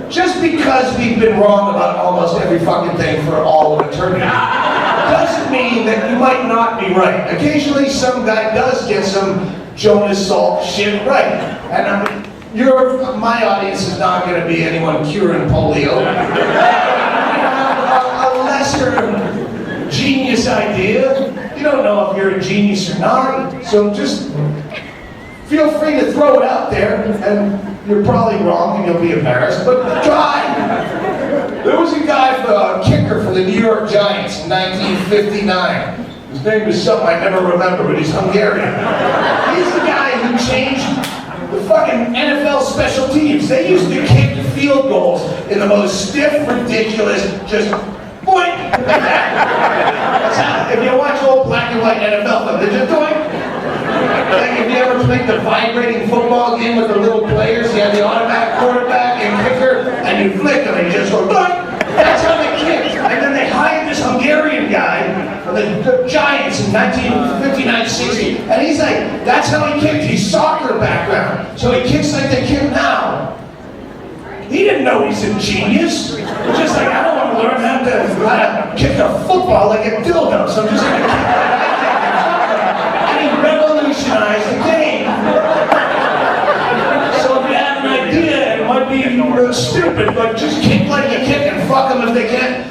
Just because we've been wrong about almost every fucking thing for all of eternity doesn't mean that you might not be right. Occasionally some guy does get some Jonas Salk shit right. And my audience is not going to be anyone curing polio. A lesser genius idea. You don't know if you're a genius or not. So just feel free to throw it out there, and you're probably wrong and you'll be embarrassed, but try. There was a guy, a kicker for the New York Giants in 1959. His name was something I never remember, but he's Hungarian. He's the guy who changed the fucking NFL special teams. They used to kick field goals in the most stiff, ridiculous, just boink. That's how, if you watch old black and white NFL film, they just boink. Like, have you ever played the vibrating football game with the little players? You have the automatic quarterback and kicker, and you flick them and you just go, boink. That's how they kicked. And then they hired this Hungarian guy the Giants in 1959-60. And he's like, that's how he kicked. He's soccer background. So he kicks like they kick now. He didn't know he's a genius. Just like, I don't want to learn how to kick a football like a dildo. So I'm just going to kick like I kick. And he revolutionized the game. So if you have an idea, it might be stupid, but just kick like you kick and fuck them if they can.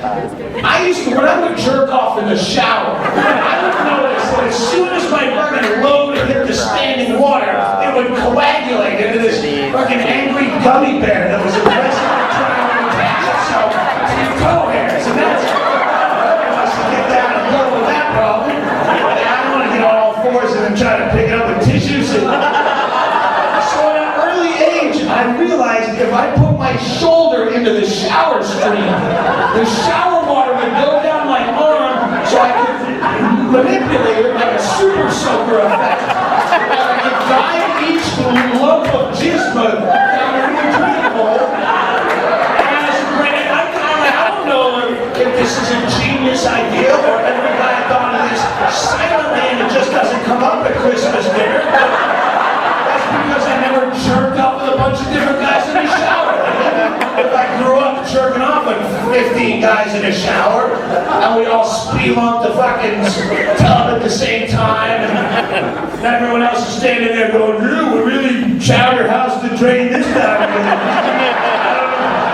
I used to, when I would jerk off in the shower, I would notice that as soon as my fucking load hit the standing water, it would coagulate into this fucking angry gummy bear that was aggressively trying to attach itself to your toe hairs. And that's, nobody wants to get down and deal with that problem. I don't want to get on all fours and then try to pick it up with tissues. So at an early age, I realized if I put my shoulder into the shower stream, the shower water would go down my arm so I could manipulate it like a super soaker effect. And I could dive each lump of gizmo down in the drink bowl. And I don't know if this is a genius idea or every guy thought of this silently and it just doesn't come up at Christmas dinner. That's because I never jerked up with a bunch of different guys in the shower. If I grew up jerking off with 15 guys in a shower, and we all spelunk the fucking tub at the same time, and everyone else is standing there going, "Drew, we really chowder house to drain this down."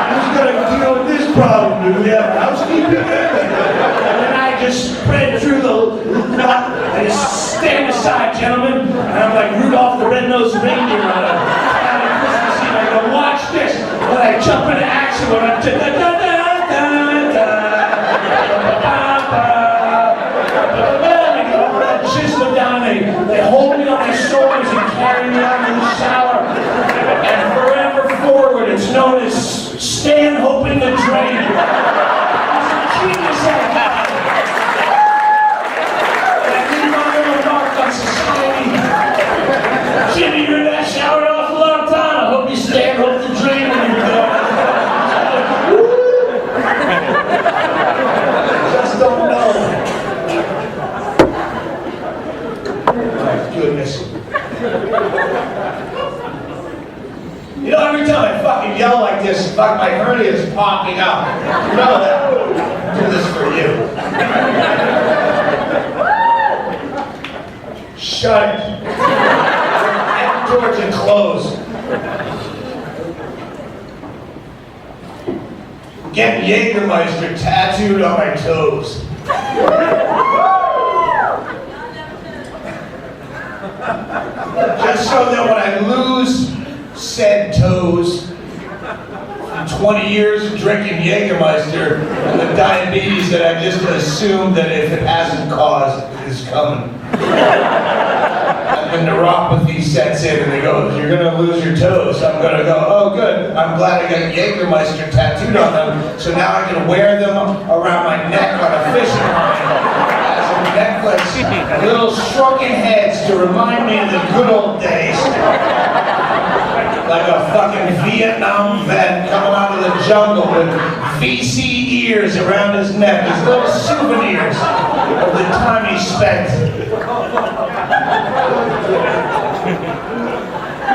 Who's gonna deal with this problem? Do we have housekeeping? And then I just spread through the I just stand aside, gentlemen, and I'm like Rudolph the Red-Nosed Reindeer on a Christmas Eve. I go, watch this. When I jump into action, when I'm chisel down, they hold me on my shoulders and carry me out in the shower. And forever forward, it's known as Stanhope in the drain. It's a genius idea. And I leave my own mark on society. Jimmy, you're in that shower an awful long time. I hope you Stanhope the drain when you're done. Just don't know. My goodness. You know, every time I fucking yell like this, fuck, my hernia is popping out. You know that. I do this for you. Shut it. Head towards and close. Get Jägermeister tattooed on my toes. Just so that when I lose said toes from 20 years of drinking Jägermeister and the diabetes that I just assumed that if it hasn't caused, it is coming. And the neuropathy sets in and they go, you're going to lose your toes. I'm going to go, oh good, I'm glad I got Jägermeister tattooed on them, so now I can wear them around my neck on a fishing line. Necklace, little shrunken heads to remind me of the good old days. Like a fucking Vietnam vet coming out of the jungle with VC ears around his neck, his little souvenirs of the time he spent.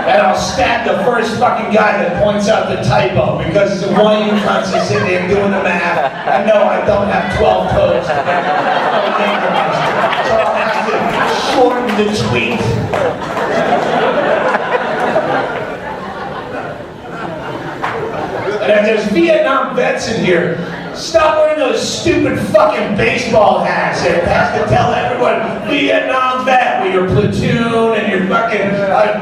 And I'll stab the first fucking guy that points out the typo because one of you cunts is sitting there doing the math. I know I don't have 12 toes. So I'll have to shorten the tweet. And if there's Vietnam vets in here, stop wearing those stupid fucking baseball hats that has to tell everyone Vietnam vet with your platoon and your fucking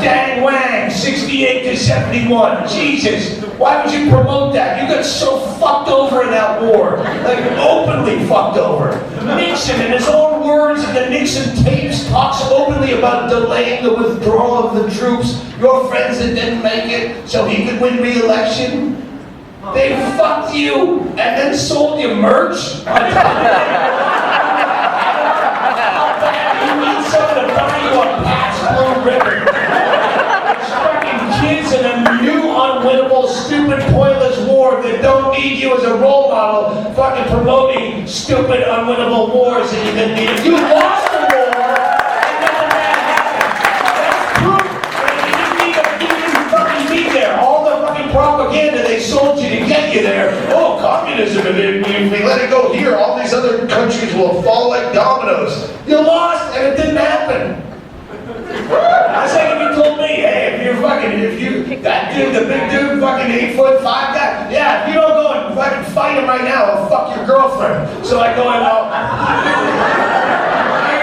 Dang Wang 68 to 71. Jesus, why would you promote that? You got so fucked over in that war, like openly fucked over. Nixon, in his own words in the Nixon tapes, talks openly about delaying the withdrawal of the troops, your friends that didn't make it, so he could win re-election. They fucked you and then sold you merch? How bad do you need someone to buy you a Pabst Blue Ribbon? There's fucking kids in a new, unwinnable, stupid, pointless war that don't need you as a role model fucking promoting stupid, unwinnable wars that you didn't need listen, if we let it go here, all these other countries will fall like dominoes. You lost, and it didn't happen. That's like if you told me, hey, that dude, the big dude, fucking 8'5" guy, yeah, if you don't go and fucking fight him right now, I'll fuck your girlfriend. So I go and I'm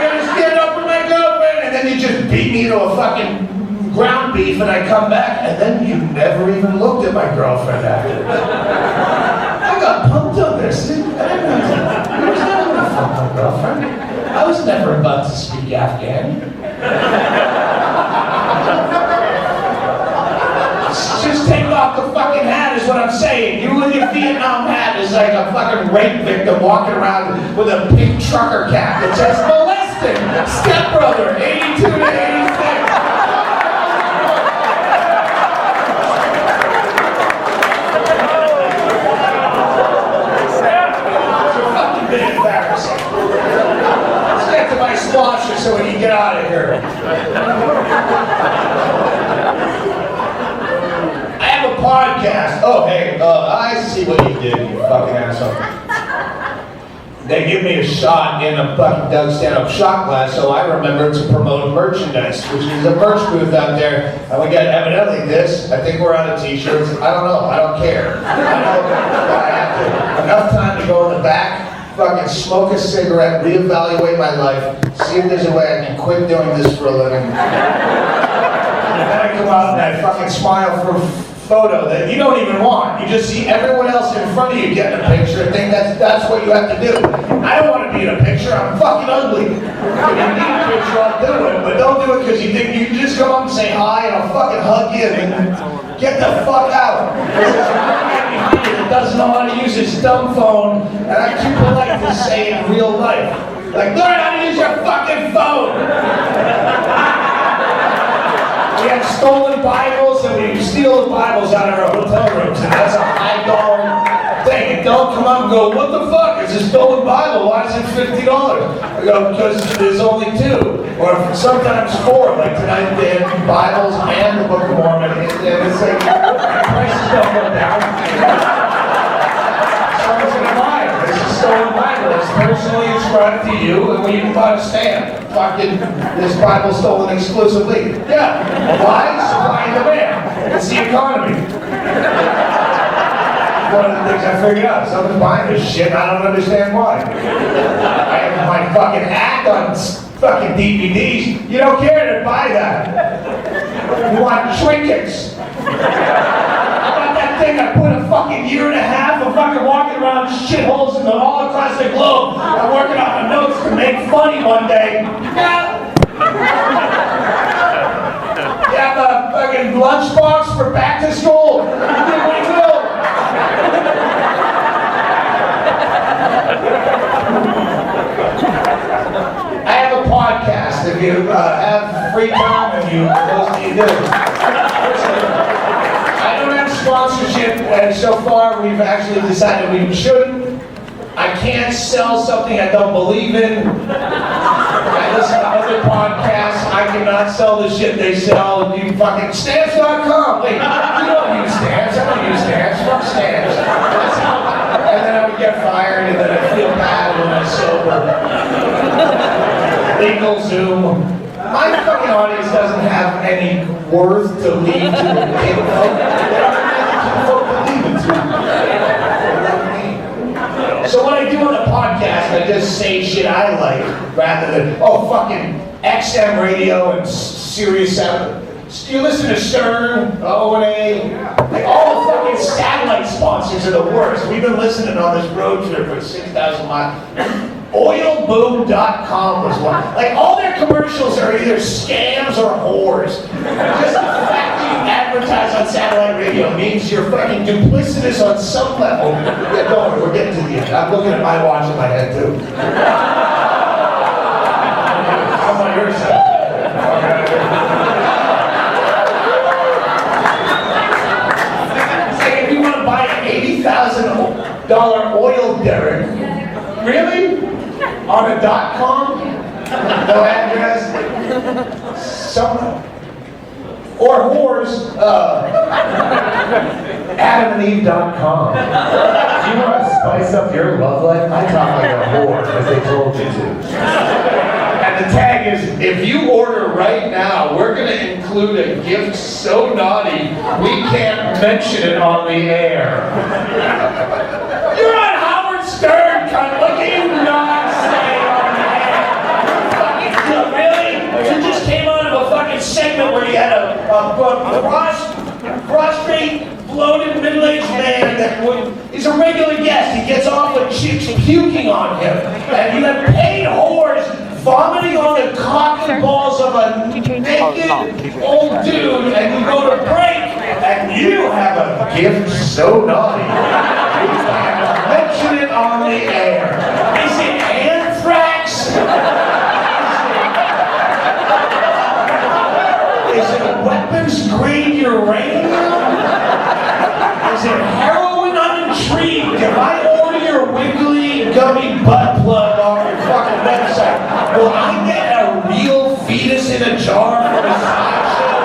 gonna stand up for my girlfriend, and then you just beat me to a fucking ground beef, and I come back, and then you never even looked at my girlfriend after. I got pumped on this. I was never gonna fuck my girlfriend. I was never about to speak Afghan. Just take off the fucking hat is what I'm saying. You with your Vietnam hat is like a fucking rape victim walking around with a pink trucker cap that says molested stepbrother 82 to 86. Embarrassing. Let's get to my sponsor so we can get out of here. I have a podcast. Oh, hey, I see what you did, you fucking asshole. They give me a shot in a fucking Doug Stanhope shot glass, so I remember to promote merchandise, which is a merch booth out there. And we got evidently this. I think we're out of t-shirts. I don't know. I don't care. I know that I have to. Enough time to go in the back, fucking smoke a cigarette, reevaluate my life, see if there's a way I can quit doing this for a living. And then I come out and I fucking smile for a photo that you don't even want. You just see everyone else in front of you getting a picture and think that's what you have to do. I don't want to be in a picture. I'm fucking ugly. If you need a picture, I'll do it. But don't do it because you think you can just come up and say hi and I'll fucking hug you and then get the fuck out. That doesn't know how to use his dumb phone, and I'm too polite to say in real life. Like, learn how to use your fucking phone! We have stolen Bibles, and we steal the Bibles out of our hotel rooms, and that's a high dollar thing. And don't come up and go, what the fuck? It's a stolen Bible, why is it $50? I go, because there's only 2, or sometimes 4. Like tonight they had Bibles and the Book of Mormon, and it's like, prices don't go down. Someone's gonna buy it. It's a stolen Bible. It's personally inscribed to you, and we can buy a stamp. Fucking, this Bible stolen exclusively. Yeah. Why? Supply and demand. It's the economy. One of the things I figured out. Someone's buying this shit, and I don't understand why. I have my fucking act on fucking DVDs. You don't care to buy that. You want trinkets. I put a fucking year and a half of fucking walking around shitholes all across the globe. I'm working on the notes to make money one day. Yeah. You have a fucking lunchbox for back to school. Do what you will. I have a podcast. If you have free time and most of you do. Sponsorship, and so far we've actually decided we shouldn't. I can't sell something I don't believe in. I listen to other podcasts. I cannot sell the shit they sell. You fucking stamps.com. Wait, you don't use stamps. I don't use stamps. Fuck stamps. And then I would get fired, and then I feel bad when I'm sober. Legal Zoom. My fucking audience doesn't have any worth to lead to info. So when I do on the podcast, I just say shit I like, rather than, fucking XM radio and Sirius 7. You listen to Stern, O&A, like all the fucking satellite sponsors are the worst. We've been listening on this road trip for 6,000 miles. Oilboom.com was one. Like all their commercials are either scams or whores. Just the fact that you advertise on satellite radio means you're fucking duplicitous on some level. Yeah, don't worry, we're getting to the end. I'm looking at my watch in my head too. How about your side? It's like if you want to buy an $80,000 oil derrick, really? On a .com? No address? Some... Or whores, AdamandEve.com. You want to spice up your love life? I talk like a whore, as they told you to. And the tag is, if you order right now, we're going to include a gift so naughty, we can't mention it on the air. You're on Howard Stern, cunt. What can you not say on the air? Really? You just came out of a fucking segment where you had a prostrate, bloated, middle-aged man he's a regular guest. He gets off with chicks puking on him. And you have paid whores vomiting on the cock and balls of a naked old dude, and you go to break, and you have a gift so naughty, you can't mention it on the air. Is it anthrax? Is it weapons-grade uranium? Is it heroin? I'm intrigued. If I order your wiggly gummy butt plug on your fucking website, will I get a real fetus in a jar for the sideshow?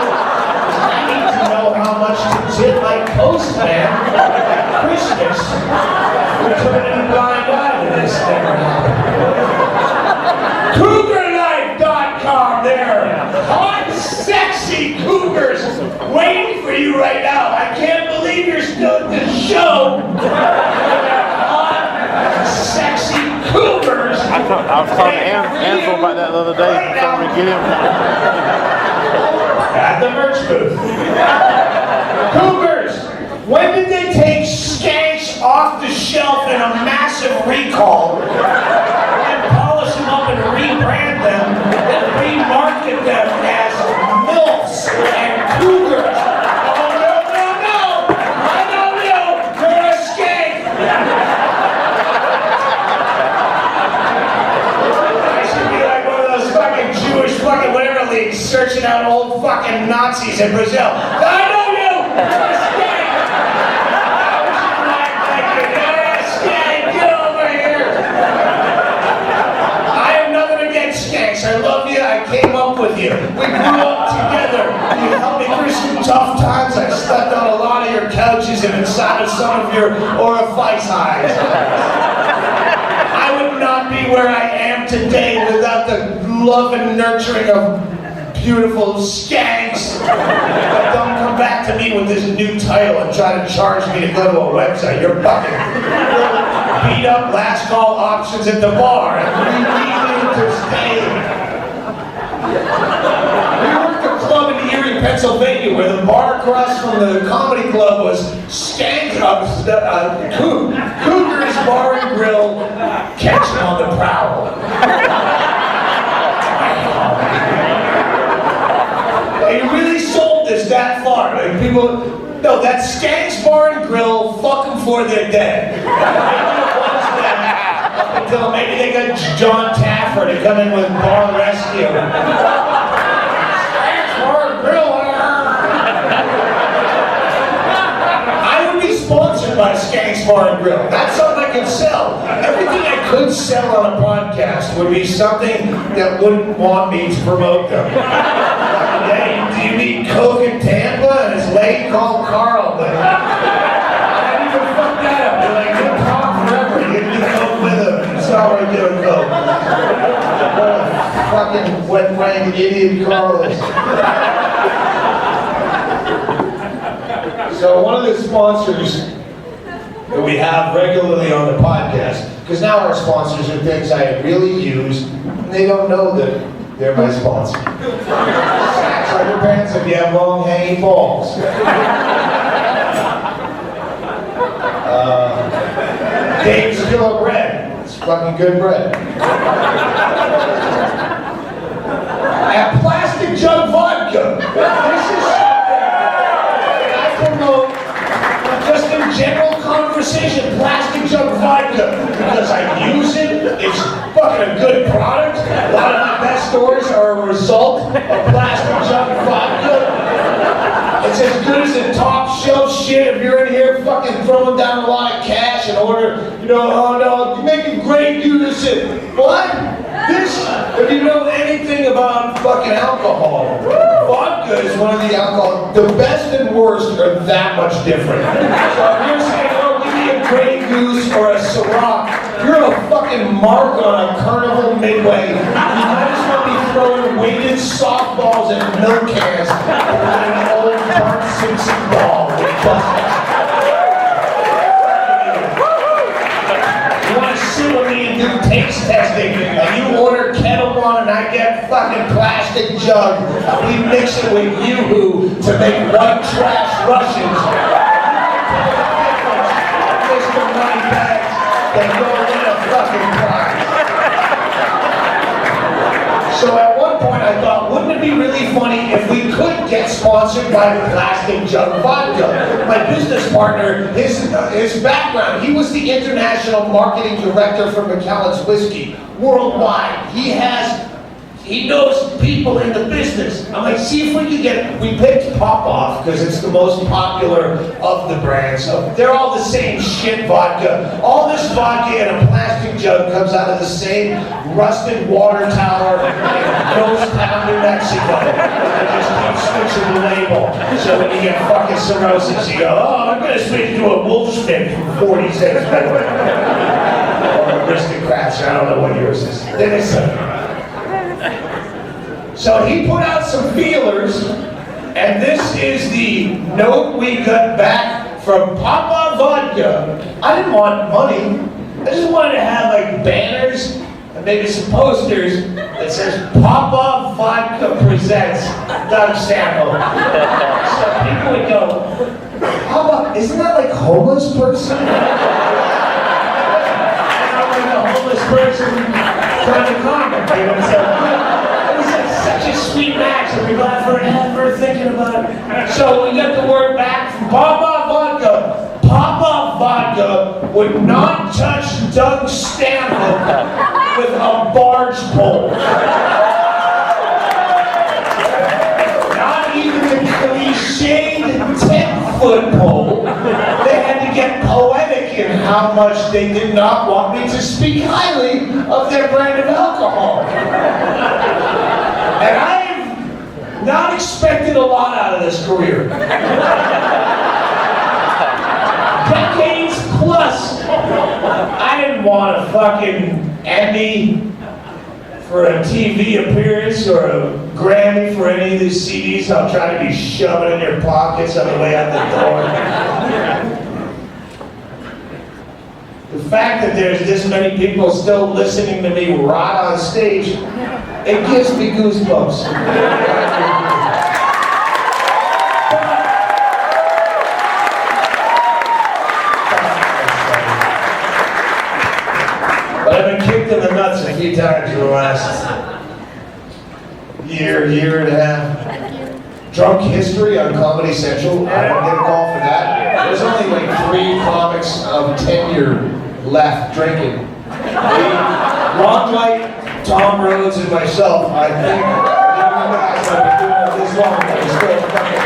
I need to know how much to tip my postman at Christmas. We're turning a blind eye to this never happened. CougarLife.com there. Hot, sexy cougars waiting for you right now. I can't believe you're still at the show. Hot, sexy cougars. I was talking to Ansel about that the other day. Right Trying to get him. At the merch booth. Cougars, when did they take skanks off the shelf in a massive recall and polish them up and rebrand them and remarket them as MILFs and cougars? Oh, no, no, no! I don't know! You're a skank! I should be like one of those fucking Jewish fucking whatever leagues searching out old fucking Nazis in Brazil. I know you! You're a skank! You're a skank! Get over here! I have nothing against skanks. I love you. I came up with you. We grew up together. You helped me through some tough times. I slept on a lot of your couches and inside of some of your orifice highs. I would not be where I am today without the love and nurturing of beautiful skanks. But don't come back to me with this new title and try to charge me to go to a website. You're fucking beat up last call options at the bar. And we need to stay. We worked a club in Erie, Pennsylvania, where the bar across from the comedy club was Cougars Bar and Grill, catching on the prowl. They really sold this that far. Like people, no, that's Skanks Bar and Grill, fuck them before they're dead. Until maybe they got John Taffer to come in with Bar Rescue. Skanks Bar and Grill. I would be sponsored by Skanks Bar and Grill. That's something I could sell. Everything I could sell on a podcast would be something that wouldn't want me to promote them. Hey, do you need Coke in Tampa? And his lady called Carl, but I didn't even fuck that up. They're like, he'll talk forever. You get the Coke with him. It's all right doing Coke. What a fucking wet-brained idiot Carl is. So one of the sponsors that we have regularly on the podcast, because now our sponsors are things I really use, and they don't know that they're my sponsor. Sacks underpants if you have long hanging balls. Dave's Killer Bread. It's fucking good bread. I have Plastic Jug Vodka. This is I promote just in general conversation, Plastic Jug Vodka, because I use it. It's fucking a good product. A lot of my best stories are a result of Plastic Jug Vodka. It's as good as the top shelf shit. If you're in here fucking throwing down a lot of cash and order, you know, oh no, you make it great, do this shit. What? This, if you know anything about fucking alcohol, vodka is one of the alcohol, the best and worst are that much different. So if you're saying, oh, give me a Grey Goose or a a rock. You're a fucking mark on a carnival midway. You might as well be throwing weighted softballs at milk cans than an old Bart Simpson ball with buses. You want to sue me and do taste testing, and you order Kettle One and I get fucking plastic jug, and we mix it with Yoo-Hoo to make white trash Russians. Mr. Moneybags, then go win a fucking prize. So at one point I thought, wouldn't it be really funny if we could get sponsored by the Plastic Jug Vodka? My business partner, his background, he was the international marketing director for Macallan's Whiskey worldwide. He knows people in the business. I'm like, see if we could we picked Pop-Off because it's the most popular of the brands. So they're all the same shit vodka. All this vodka in a plastic jug comes out of the same rusted water tower in Ghostown, New Mexico. They just keep switching the label. So when you get fucking cirrhosis, you go, oh, I'm gonna switch to a wolf stick from 40 cents more. Or Aristocrats, I don't know what yours is. Then it's so he put out some feelers, and this is the note we got back from Papa Vodka. I didn't want money. I just wanted to have like banners and maybe some posters that says Papa Vodka presents Doug Stanhope. So people would go, Papa, isn't that like homeless person? I'm like a homeless person trying to comment, you know, so such a sweet match, and we're glad for thinking about it. So we got the word back from Papa Vodka. Papa Vodka would not touch Doug Stanhope with a barge pole. Not even the cliched 10-foot pole. They had to get poetic in how much they did not want me to speak highly of their brand of alcohol. And I've not expected a lot out of this career. Decades plus. I didn't want a fucking Emmy for a TV appearance or a Grammy for any of these CDs I'll try to be shoving in your pockets on the way out the door. The fact that there's this many people still listening to me rot on stage, it gives me goosebumps. But I've been kicked in the nuts a few times in the last year and a half. Drunk history on Comedy Central. I don't get a call for that. There's only like 3 comics of tenure left drinking. Ron White, Tom Rhodes, and myself, I think, you guys have been doing it this long, but it's still fucking.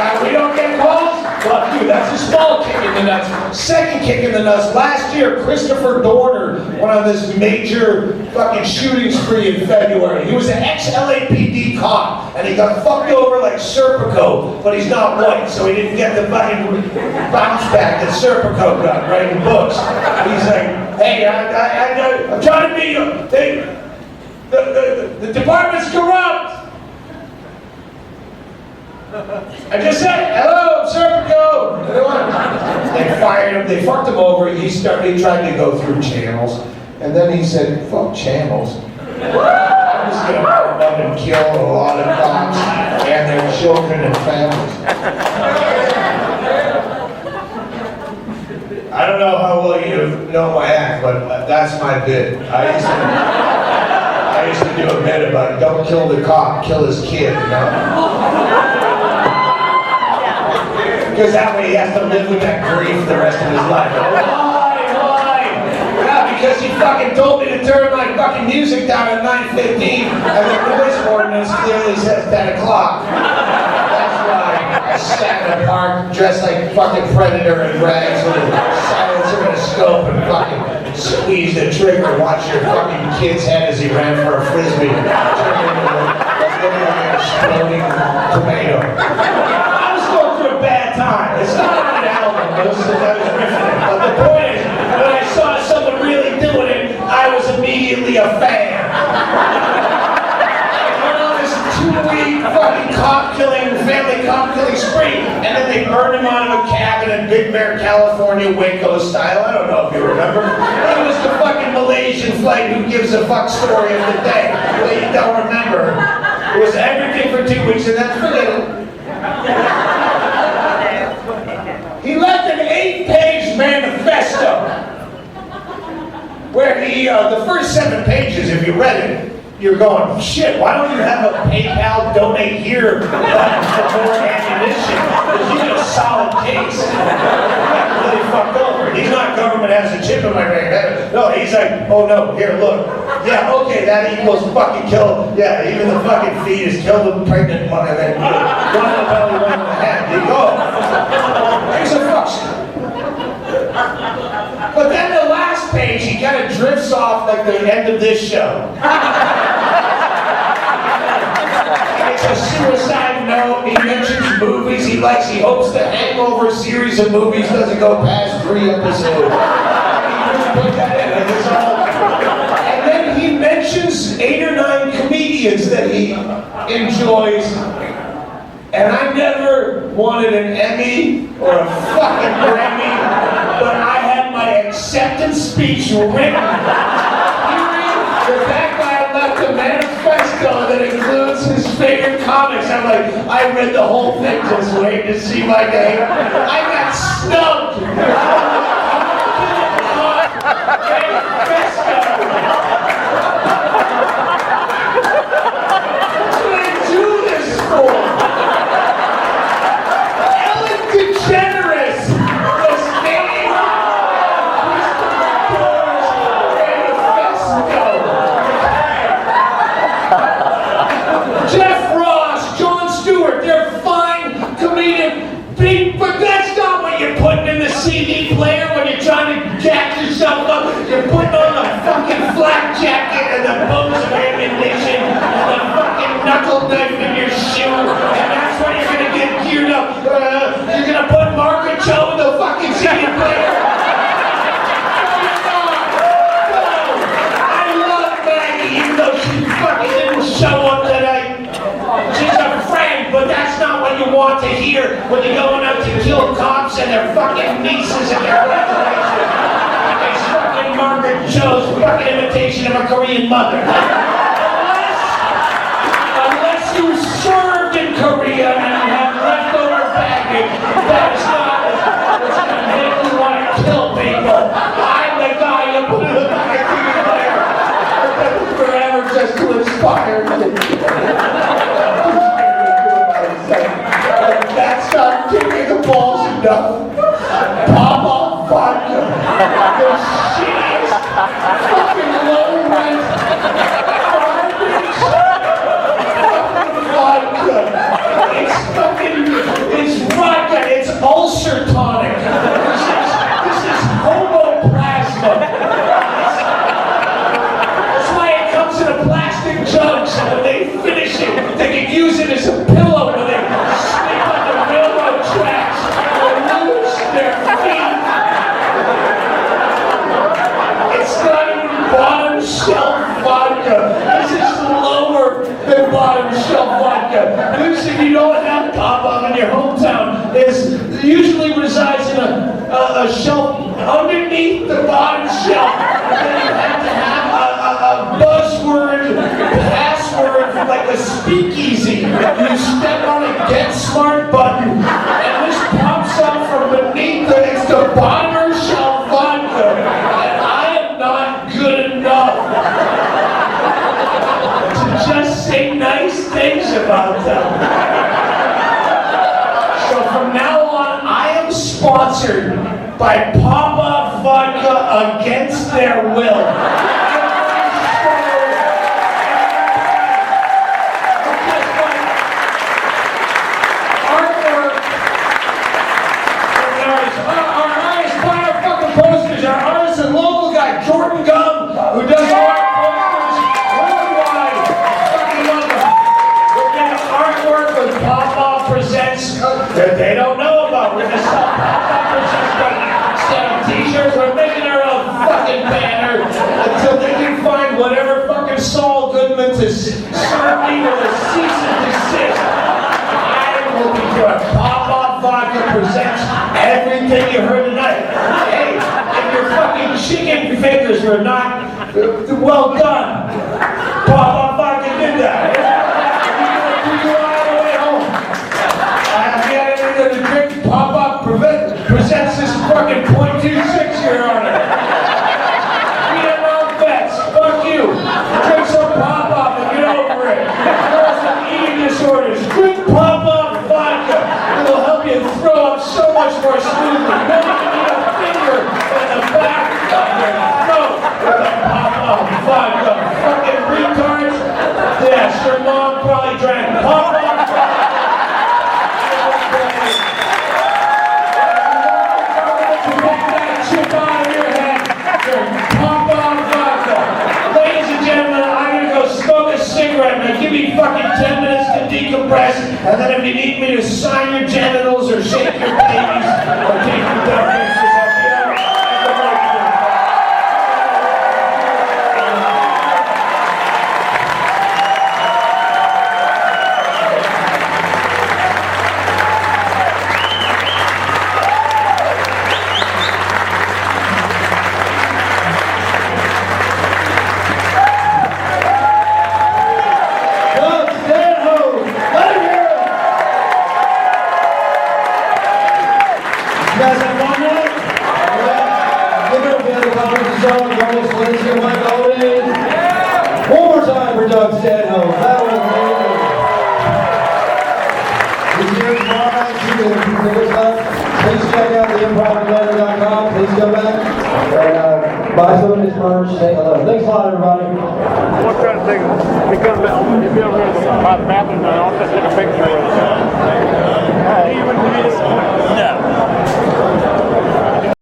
And we don't get calls? Fuck you, that's a small kick in the nuts. Second kick in the nuts, last year, Christopher Dorner went on this major fucking shooting spree in February. He was an ex-LAPD cop, and he got fucked over like Serpico, but he's not white, so he didn't get the fucking bounce back that Serpico got writing books. He's like, hey, I'm trying to be you. The department's corrupt. I just said, hello, Serpico. They fired him, they fucked him over. He tried to go through channels. And then he said, fuck channels. I'm just going to come up and kill a lot of cops and their children and families. I don't know how well you know my act, but that's my bit. I used to do a bit about don't kill the cop, kill his kid, you know? Because that way he has to live with that grief the rest of his life. Why? Yeah, because he fucking told me to turn my fucking music down at 9:15, and the noise ordinance clearly says 10 o'clock. That's why I sat in a park dressed like fucking Predator in rags with a silencer and a scope and fucking squeezed the trigger and watched your fucking kid's head as he ran for a frisbee. Turned into an exploding tomato. Bad time. It's not an album. most of that was riffing it. But the point is, when I saw someone really doing it, I was immediately a fan. I went on this 2-week fucking family cop killing spree, and then they burned him out of a cabin in Big Bear, California, Waco style. I don't know if you remember. It was the fucking Malaysian flight who gives a fuck story of the day that you don't remember. It was everything for 2 weeks, and then forget it. He left an 8-page manifesto where he, the first 7 pages, if you read it, you're going, shit, why don't you have a PayPal donate here button for more ammunition? Because you got a solid case. You got really fucked over. He's not government has a chip in my brain. No, he's like, oh no, here, look. Yeah, okay, that equals fucking kill. Yeah, even the fucking fetus, kill the pregnant mother, then one in the belly, one in the head. You go. Here's a fuck. But then the last page, he kind of drifts off like the end of this show. It's a suicide note. He mentions movies he likes. He hopes the Hangover series of movies doesn't go past 3 episodes. He just put that in. It's all. And then he mentions 8 or 9 comedians that he enjoys. And I never wanted an Emmy or a fucking Grammy, but I had my acceptance speech written. The fact that I left a manifesto that includes his favorite comics, I'm like, I read the whole thing just waiting to see my name. I got snubbed. Manifesto. That's what I do this for. Generous was named Jeff Ross, Jon Stewart, they're fine comedic beat, but that's not what you're putting in the CD player when you're trying to jack yourself up. You're putting on the fucking flak jacket and the bows of ammunition and the fucking knuckle knife in your shoe, and that's when you're gonna get geared up. You're gonna put Margaret Cho in the fucking CD player. I love Maggie, even though she fucking didn't show up tonight. She's a friend, but that's not what you want to hear when you're going out to kill cops and their fucking nieces and their graduation. It's fucking Margaret Cho's fucking imitation of a Korean mother. Unless you served in Korea and have leftover baggage, that is not what's going to make you want to kill people. I'm the guy you put in the back of your player. Forever just to inspire me. That's not kicking the balls enough. Pop off vodka. The shittiest fucking low rent garbage vodka. It's vodka. It's ulcer tonic. This is homoplasma. That's why it comes in a plastic jug, so when they finish it, they can use it as a pillow when they sleep on the railroad tracks or lose their feet. It's not even bottom shelf vodka. This is lower than bottom shelf vodka. This, if you don't have Pop-Up in your hometown, is usually resides in a shelf underneath the bottom shelf. Then you have to have a buzzword, password, like a speakeasy. You step on a Get Smart button, and this pops up from beneath it. It's the bottom shelf vodka, and I am not good enough to just say nice things about them. So from now on, I am sponsored by Pop-Up Vodka against their will. Jordan Gum, who does art posters worldwide. Fucking love him. We're getting artwork with Pop-Up Presents that they don't know about. We're going to sell Pop-Up Presents presents everything you heard tonight. Hey, if your fucking chicken fingers were not well done, Papa fucking did that. You go all the way home. If you had anything to drink, Papa presents this fucking .26, Your Honor. We have no bets. Fuck you. Drink some Pop-Up and get over it. Girls with eating disorders, drink Pop-Up vodka. It'll help you throw up so much more smoothly. You don't even need a finger in the back of your throat with a Pop-Up vodka. Fucking retards. Yes, your mom probably drank Pop-Up vodka. Get that chip out of your head. Pop-Up vodka. Ladies and gentlemen, I'm gonna go smoke a cigarette. Now give me fucking 10 minutes to decompress, and then if you need me to sign your genitals or shake your babies or take your dumb pictures, I'll be out. Doug Stanhope, let him hear it. You guys have fun tonight? Yeah. Give it up for the conference zone, Jonas Lindsay, and Mike Oden. One more time for Doug Stanhope. That was amazing. We'll see you tomorrow night. See you in the tickets left. Please check out the improv.com. Please come back and buy some of his merch. Say hello. Thanks a lot, everybody. I'm trying to take, because if you're over here by the bathroom, I'll just take a picture of it.